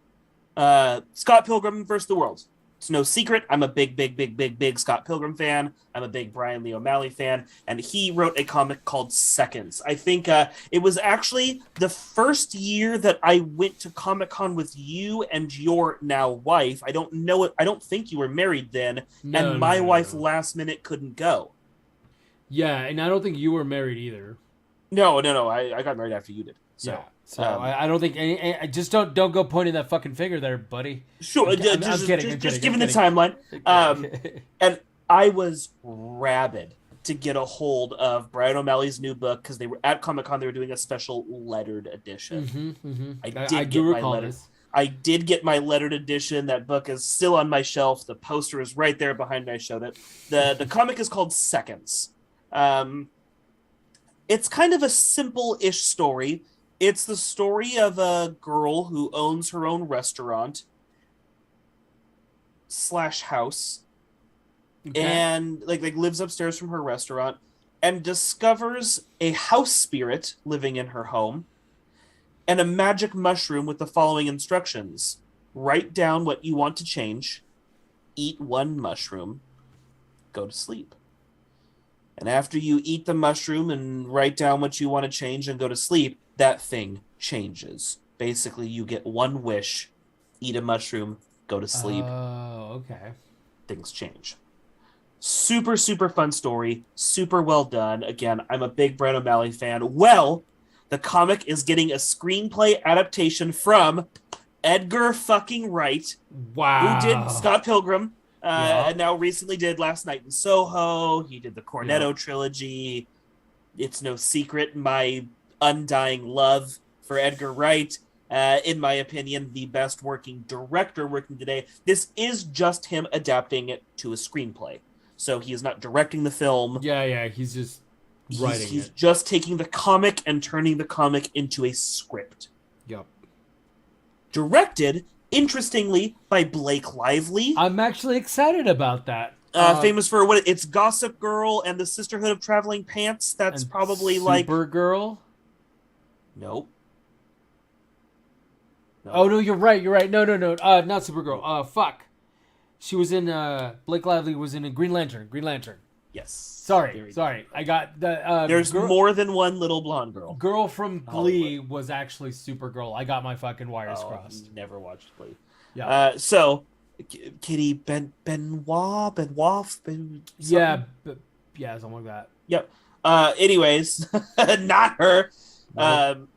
Scott Pilgrim vs. the World. It's no secret, I'm a big Scott Pilgrim fan. I'm a big Brian Lee O'Malley fan, and he wrote a comic called Seconds. I think it was actually the first year that I went to Comic-Con with you and your now wife. I don't know it. I don't think you were married then, and my wife last minute couldn't go. Yeah, and I don't think you were married either. No. I got married after you did. So. Yeah. So I don't think I just don't go pointing that fucking finger there, buddy. Sure, I'm kidding. just given the timeline. And I was rabid to get a hold of Brian O'Malley's new book because they were at Comic-Con. They were doing a special lettered edition. I do recall this. I did get my lettered edition. That book is still on my shelf. The poster is right there behind me. I showed it. The comic is called Seconds. It's kind of a simple-ish story. It's the story of a girl who owns her own restaurant / house, Okay. and like lives upstairs from her restaurant, and discovers a house spirit living in her home, and a magic mushroom with the following instructions: write down what you want to change, eat one mushroom, go to sleep. And after you eat the mushroom and write down what you want to change and go to sleep, that thing changes. Basically, you get one wish, eat a mushroom, go to sleep. Oh, okay. Things change. Super, super fun story. Super well done. Again, I'm a big Brian O'Malley fan. Well, the comic is getting a screenplay adaptation from Edgar fucking Wright, Wow. who did Scott Pilgrim, and now recently did Last Night in Soho. He did the Cornetto trilogy. It's no secret my undying love for Edgar Wright. In my opinion, the best working director working today. This is just him adapting it to a screenplay. So he is not directing the film. Yeah. He's just writing He's it. just taking the comic and turning the comic into a script. Yep. Directed, interestingly, by Blake Lively. I'm actually excited about that. Famous for what it's Gossip Girl and the Sisterhood of Traveling Pants. That's probably like Supergirl. nope. No. Oh no, you're right. You're right. No, no, no. Not Supergirl. Fuck. She was in. Blake Lively was in a Green Lantern. Green Lantern. Yes. Sorry, Very sorry. different. I got the There's girl. more than one little blonde girl. Girl from Hollywood. Glee was actually Supergirl. I got my fucking wires Oh, crossed. never watched Glee. Yeah. So, Kitty Benoit, something? Yeah. Yeah, something like that. Yep. Anyways, not her. Nope.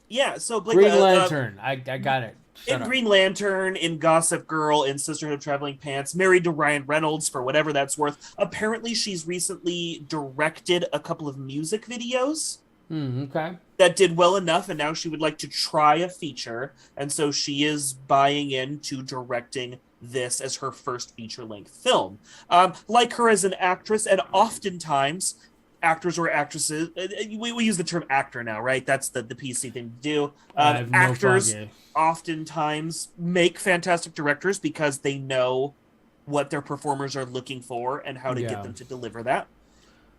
Yeah. So Blake, Green Lantern. I got it. Shut in up. Green Lantern, in Gossip Girl, in Sisterhood of Traveling Pants, married to Ryan Reynolds for whatever that's worth. Apparently, she's recently directed a couple of music videos Okay. that did well enough, and now she would like to try a feature, and so she is buying into directing this as her first feature-length film. Like her as an actress, and oftentimes actors or actresses, we use the term actor now, right? That's the PC thing to do. I have no Actors foggy. oftentimes make fantastic directors because they know what their performers are looking for and how to Yeah. get them to deliver that.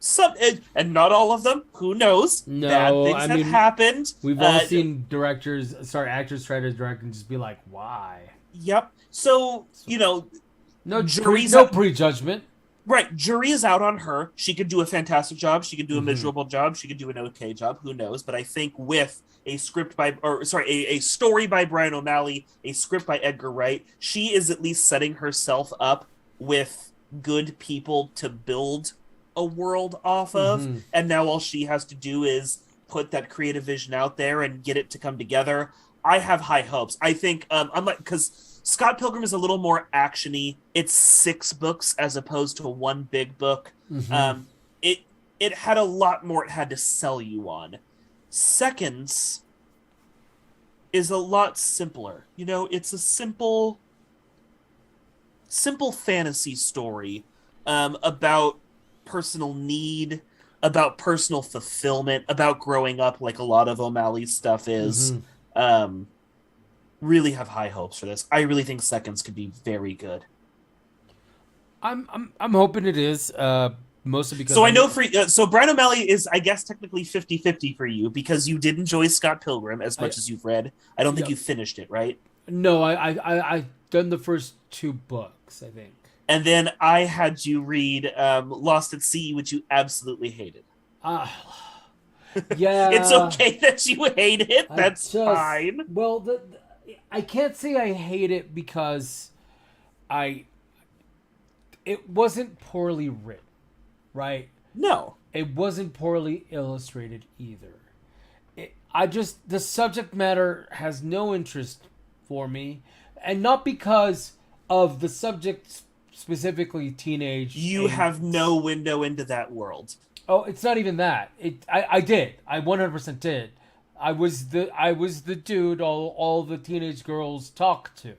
Some and not all of them. Who knows? No, Bad things I have mean, happened. We've all seen actors try to direct and just be like, why? Yep. So No, Jury's no up- prejudgment. right. Jury is out on her. She could do a fantastic job. She could do a Mhm. miserable job. She could do an okay job. Who knows? But I think with a story by Brian O'Malley, a script by Edgar Wright, she is at least setting herself up with good people to build a world off of. Mhm. And now all she has to do is put that creative vision out there and get it to come together. I have high hopes. I think unlike because Scott Pilgrim is a little more actiony. It's 6 books as opposed to one big book. Mhm. It had a lot more it had to sell you on. Seconds is a lot simpler. It's a simple fantasy story about personal need, about personal fulfillment, about growing up, like a lot of O'Malley's stuff is. Mhm. Really have high hopes for this. I really think Seconds could be very good. I'm hoping it is. Mostly because So I know so Brian O'Malley is, I guess, technically 50-50 for you because you did enjoy Scott Pilgrim as much as you've read. I don't think you finished it, right? No, I've done the first 2 books, I think. And then I had you read Lost at Sea, which you absolutely hated. Yeah, It's okay that you hate it. I That's just- fine. Well, I can't say I hate it because it wasn't poorly written, right? No. It wasn't poorly illustrated either. The subject matter has no interest for me, and not because of the subject specifically teenage. You have no window into that world. Oh, it's not even that. I did. I 100% did. I was the dude all the teenage girls talk to,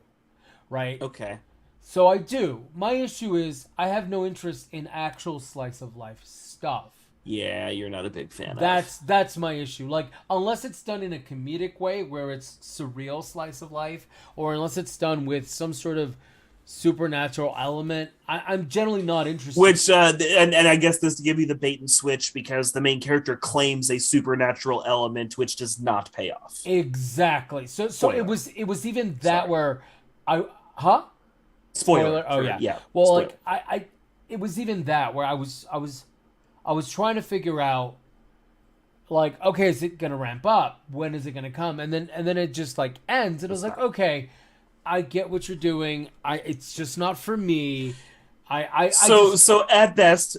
right? Okay. So I do. My issue is I have no interest in actual slice of life stuff. Yeah, you're not a big fan of. That's my issue. Like, unless it's done in a comedic way where it's surreal slice of life, or unless it's done with some sort of supernatural element, I'm generally not interested. Which and I guess this to give you the bait and switch because the main character claims a supernatural element which does not pay off. Exactly. So Spoiler. it was even that Sorry. where I Spoiler. Oh for- yeah. spoiler. Well, like I it was even that where I was trying to figure out, like, okay, is it gonna ramp up? When is it gonna come? And then it just like ends, and I was like, okay, I get what you're doing. It's just not for me. So at best,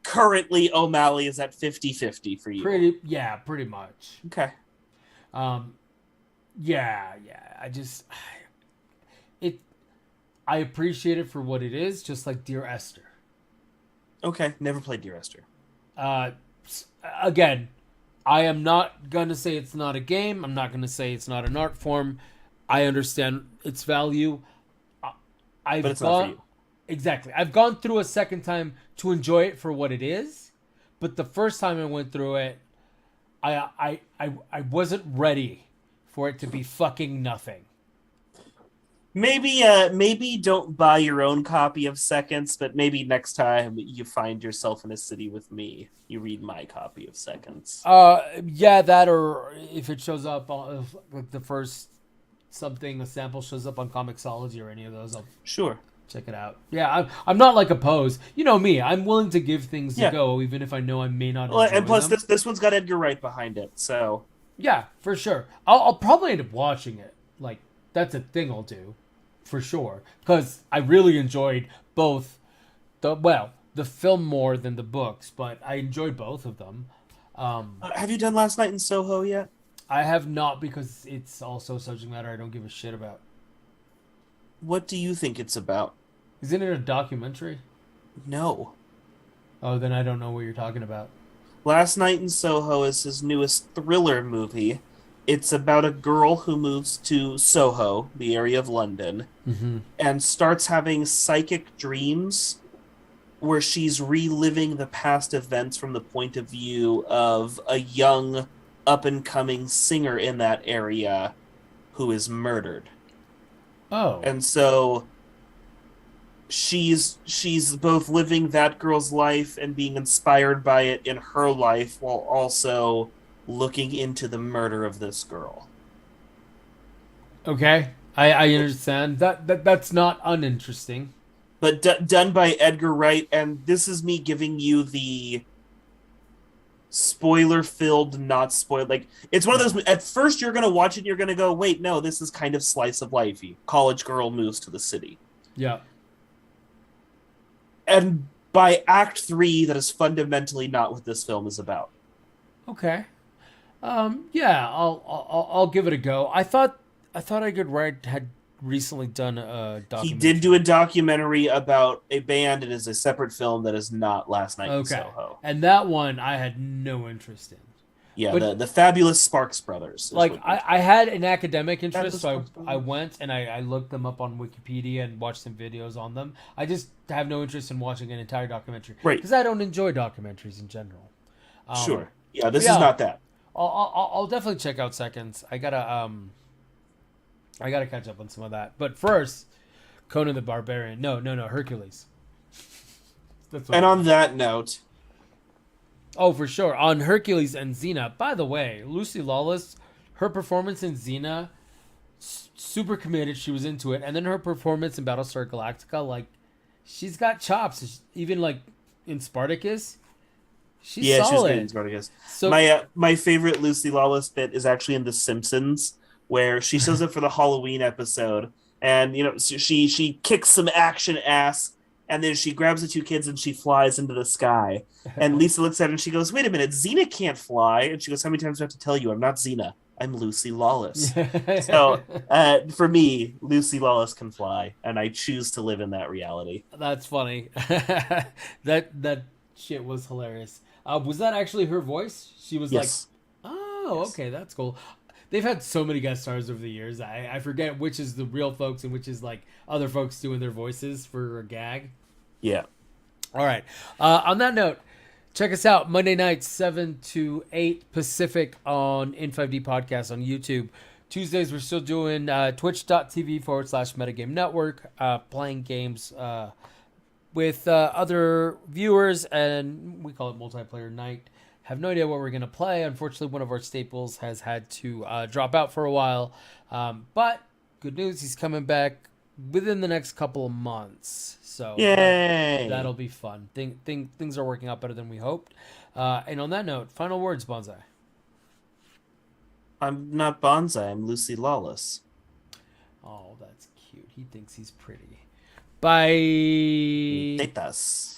currently O'Malley is at 50-50 for you. pretty much. Okay. Yeah. I appreciate it for what it is, just like Dear Esther. Okay. Never played Dear Esther. Again, I am not gonna say it's not a game. I'm not gonna say it's not an art form. I understand its value. But it's not for you. Exactly. I've gone through a second time to enjoy it for what it is, but the first time I went through it, I wasn't ready for it to be fucking nothing. Maybe don't buy your own copy of Seconds, but maybe next time you find yourself in a city with me, you read my copy of Seconds. Yeah, that, or if it shows up on like the first something, a sample shows up on Comixology or any of those, I'll Sure. check it out. Yeah, I'm not like opposed. You know me, I'm willing to give things a Yeah. go, even if I know I may not Well, enjoy and plus them. this one's got Edgar Wright behind it, so Yeah, for sure. I'll probably end up watching it. Like, that's a thing I'll do, for sure. Because I really enjoyed both the film more than the books, but I enjoyed both of them. have you done Last Night in Soho yet? I have not because it's also a subject matter I don't give a shit about. What do you think it's about? Isn't it a documentary? No. Oh, then I don't know what you're talking about. Last Night in Soho is his newest thriller movie. It's about a girl who moves to Soho, the area of London, Mm-hmm. and starts having psychic dreams where she's reliving the past events from the point of view of a young, up and coming singer in that area who is murdered. Oh, And so she's both living that girl's life and being inspired by it in her life while also looking into the murder of this girl. okay. I understand. That's not uninteresting. But done by Edgar Wright, and this is me giving you the spoiler filled, not spoiled. Like, it's one of those, at first you're going to watch it and you're going to go, wait, no, this is kind of slice of lifey. College girl moves to the city. Yeah. And by Act 3, that is fundamentally not what this film is about. Okay. Yeah, I'll give it a go. I thought Edgar Wright had recently done a documentary. He did do a documentary about a band. It is a separate film that is not Last Night in Okay. Soho. And that one I had no interest in. Yeah, But- the Fabulous Sparks Brothers. is Like what I had an academic interest, Fabulous so Sparks I Brothers. went and I looked them up on Wikipedia and watched some videos on them. I just have no interest in watching an entire documentary. Right. Because I don't enjoy documentaries in general. Sure. Yeah, this yeah. is not that. I'll definitely check out Seconds. I gotta catch up on some of that. But first, Conan the Barbarian. No, Hercules. That's what And on that note, Oh, for sure. On Hercules and Xena. By the way, Lucy Lawless, her performance in Xena, super committed. She was into it. And then her performance in Battlestar Galactica, like, she's got chops. Even, like, in Spartacus, she's yeah, she was solid. good in Spartacus. So, My favorite Lucy Lawless bit is actually in The Simpsons, where she shows up for the Halloween episode, and she kicks some action ass, and then she grabs the two kids and she flies into the sky. And Lisa looks at her and she goes, "Wait a minute, Xena can't fly." And she goes, "How many times do I have to tell you? I'm not Xena. I'm Lucy Lawless." So for me, Lucy Lawless can fly, and I choose to live in that reality. That's funny. that shit was hilarious. Was that actually her voice? She was Yes. like, oh, Yes. okay, that's cool. They've had so many guest stars over the years. I forget which is the real folks and which is like other folks doing their voices for a gag. Yeah. All right. On that note, check us out Monday nights, 7 to 8 Pacific on In5D Podcast on YouTube. Tuesdays, we're still doing twitch.tv/Metagame Network, playing games with other viewers, and we call it multiplayer night. Have no idea what we're going to play. Unfortunately, one of our staples has had to drop out for a while. But good news, he's coming back within the next couple of months. So Yay! that'll be fun. Things are working out better than we hoped. And on that note, final words, Bonsai. I'm not Bonsai. I'm Lucy Lawless. Oh, that's cute. He thinks he's pretty. Bye. Tetas.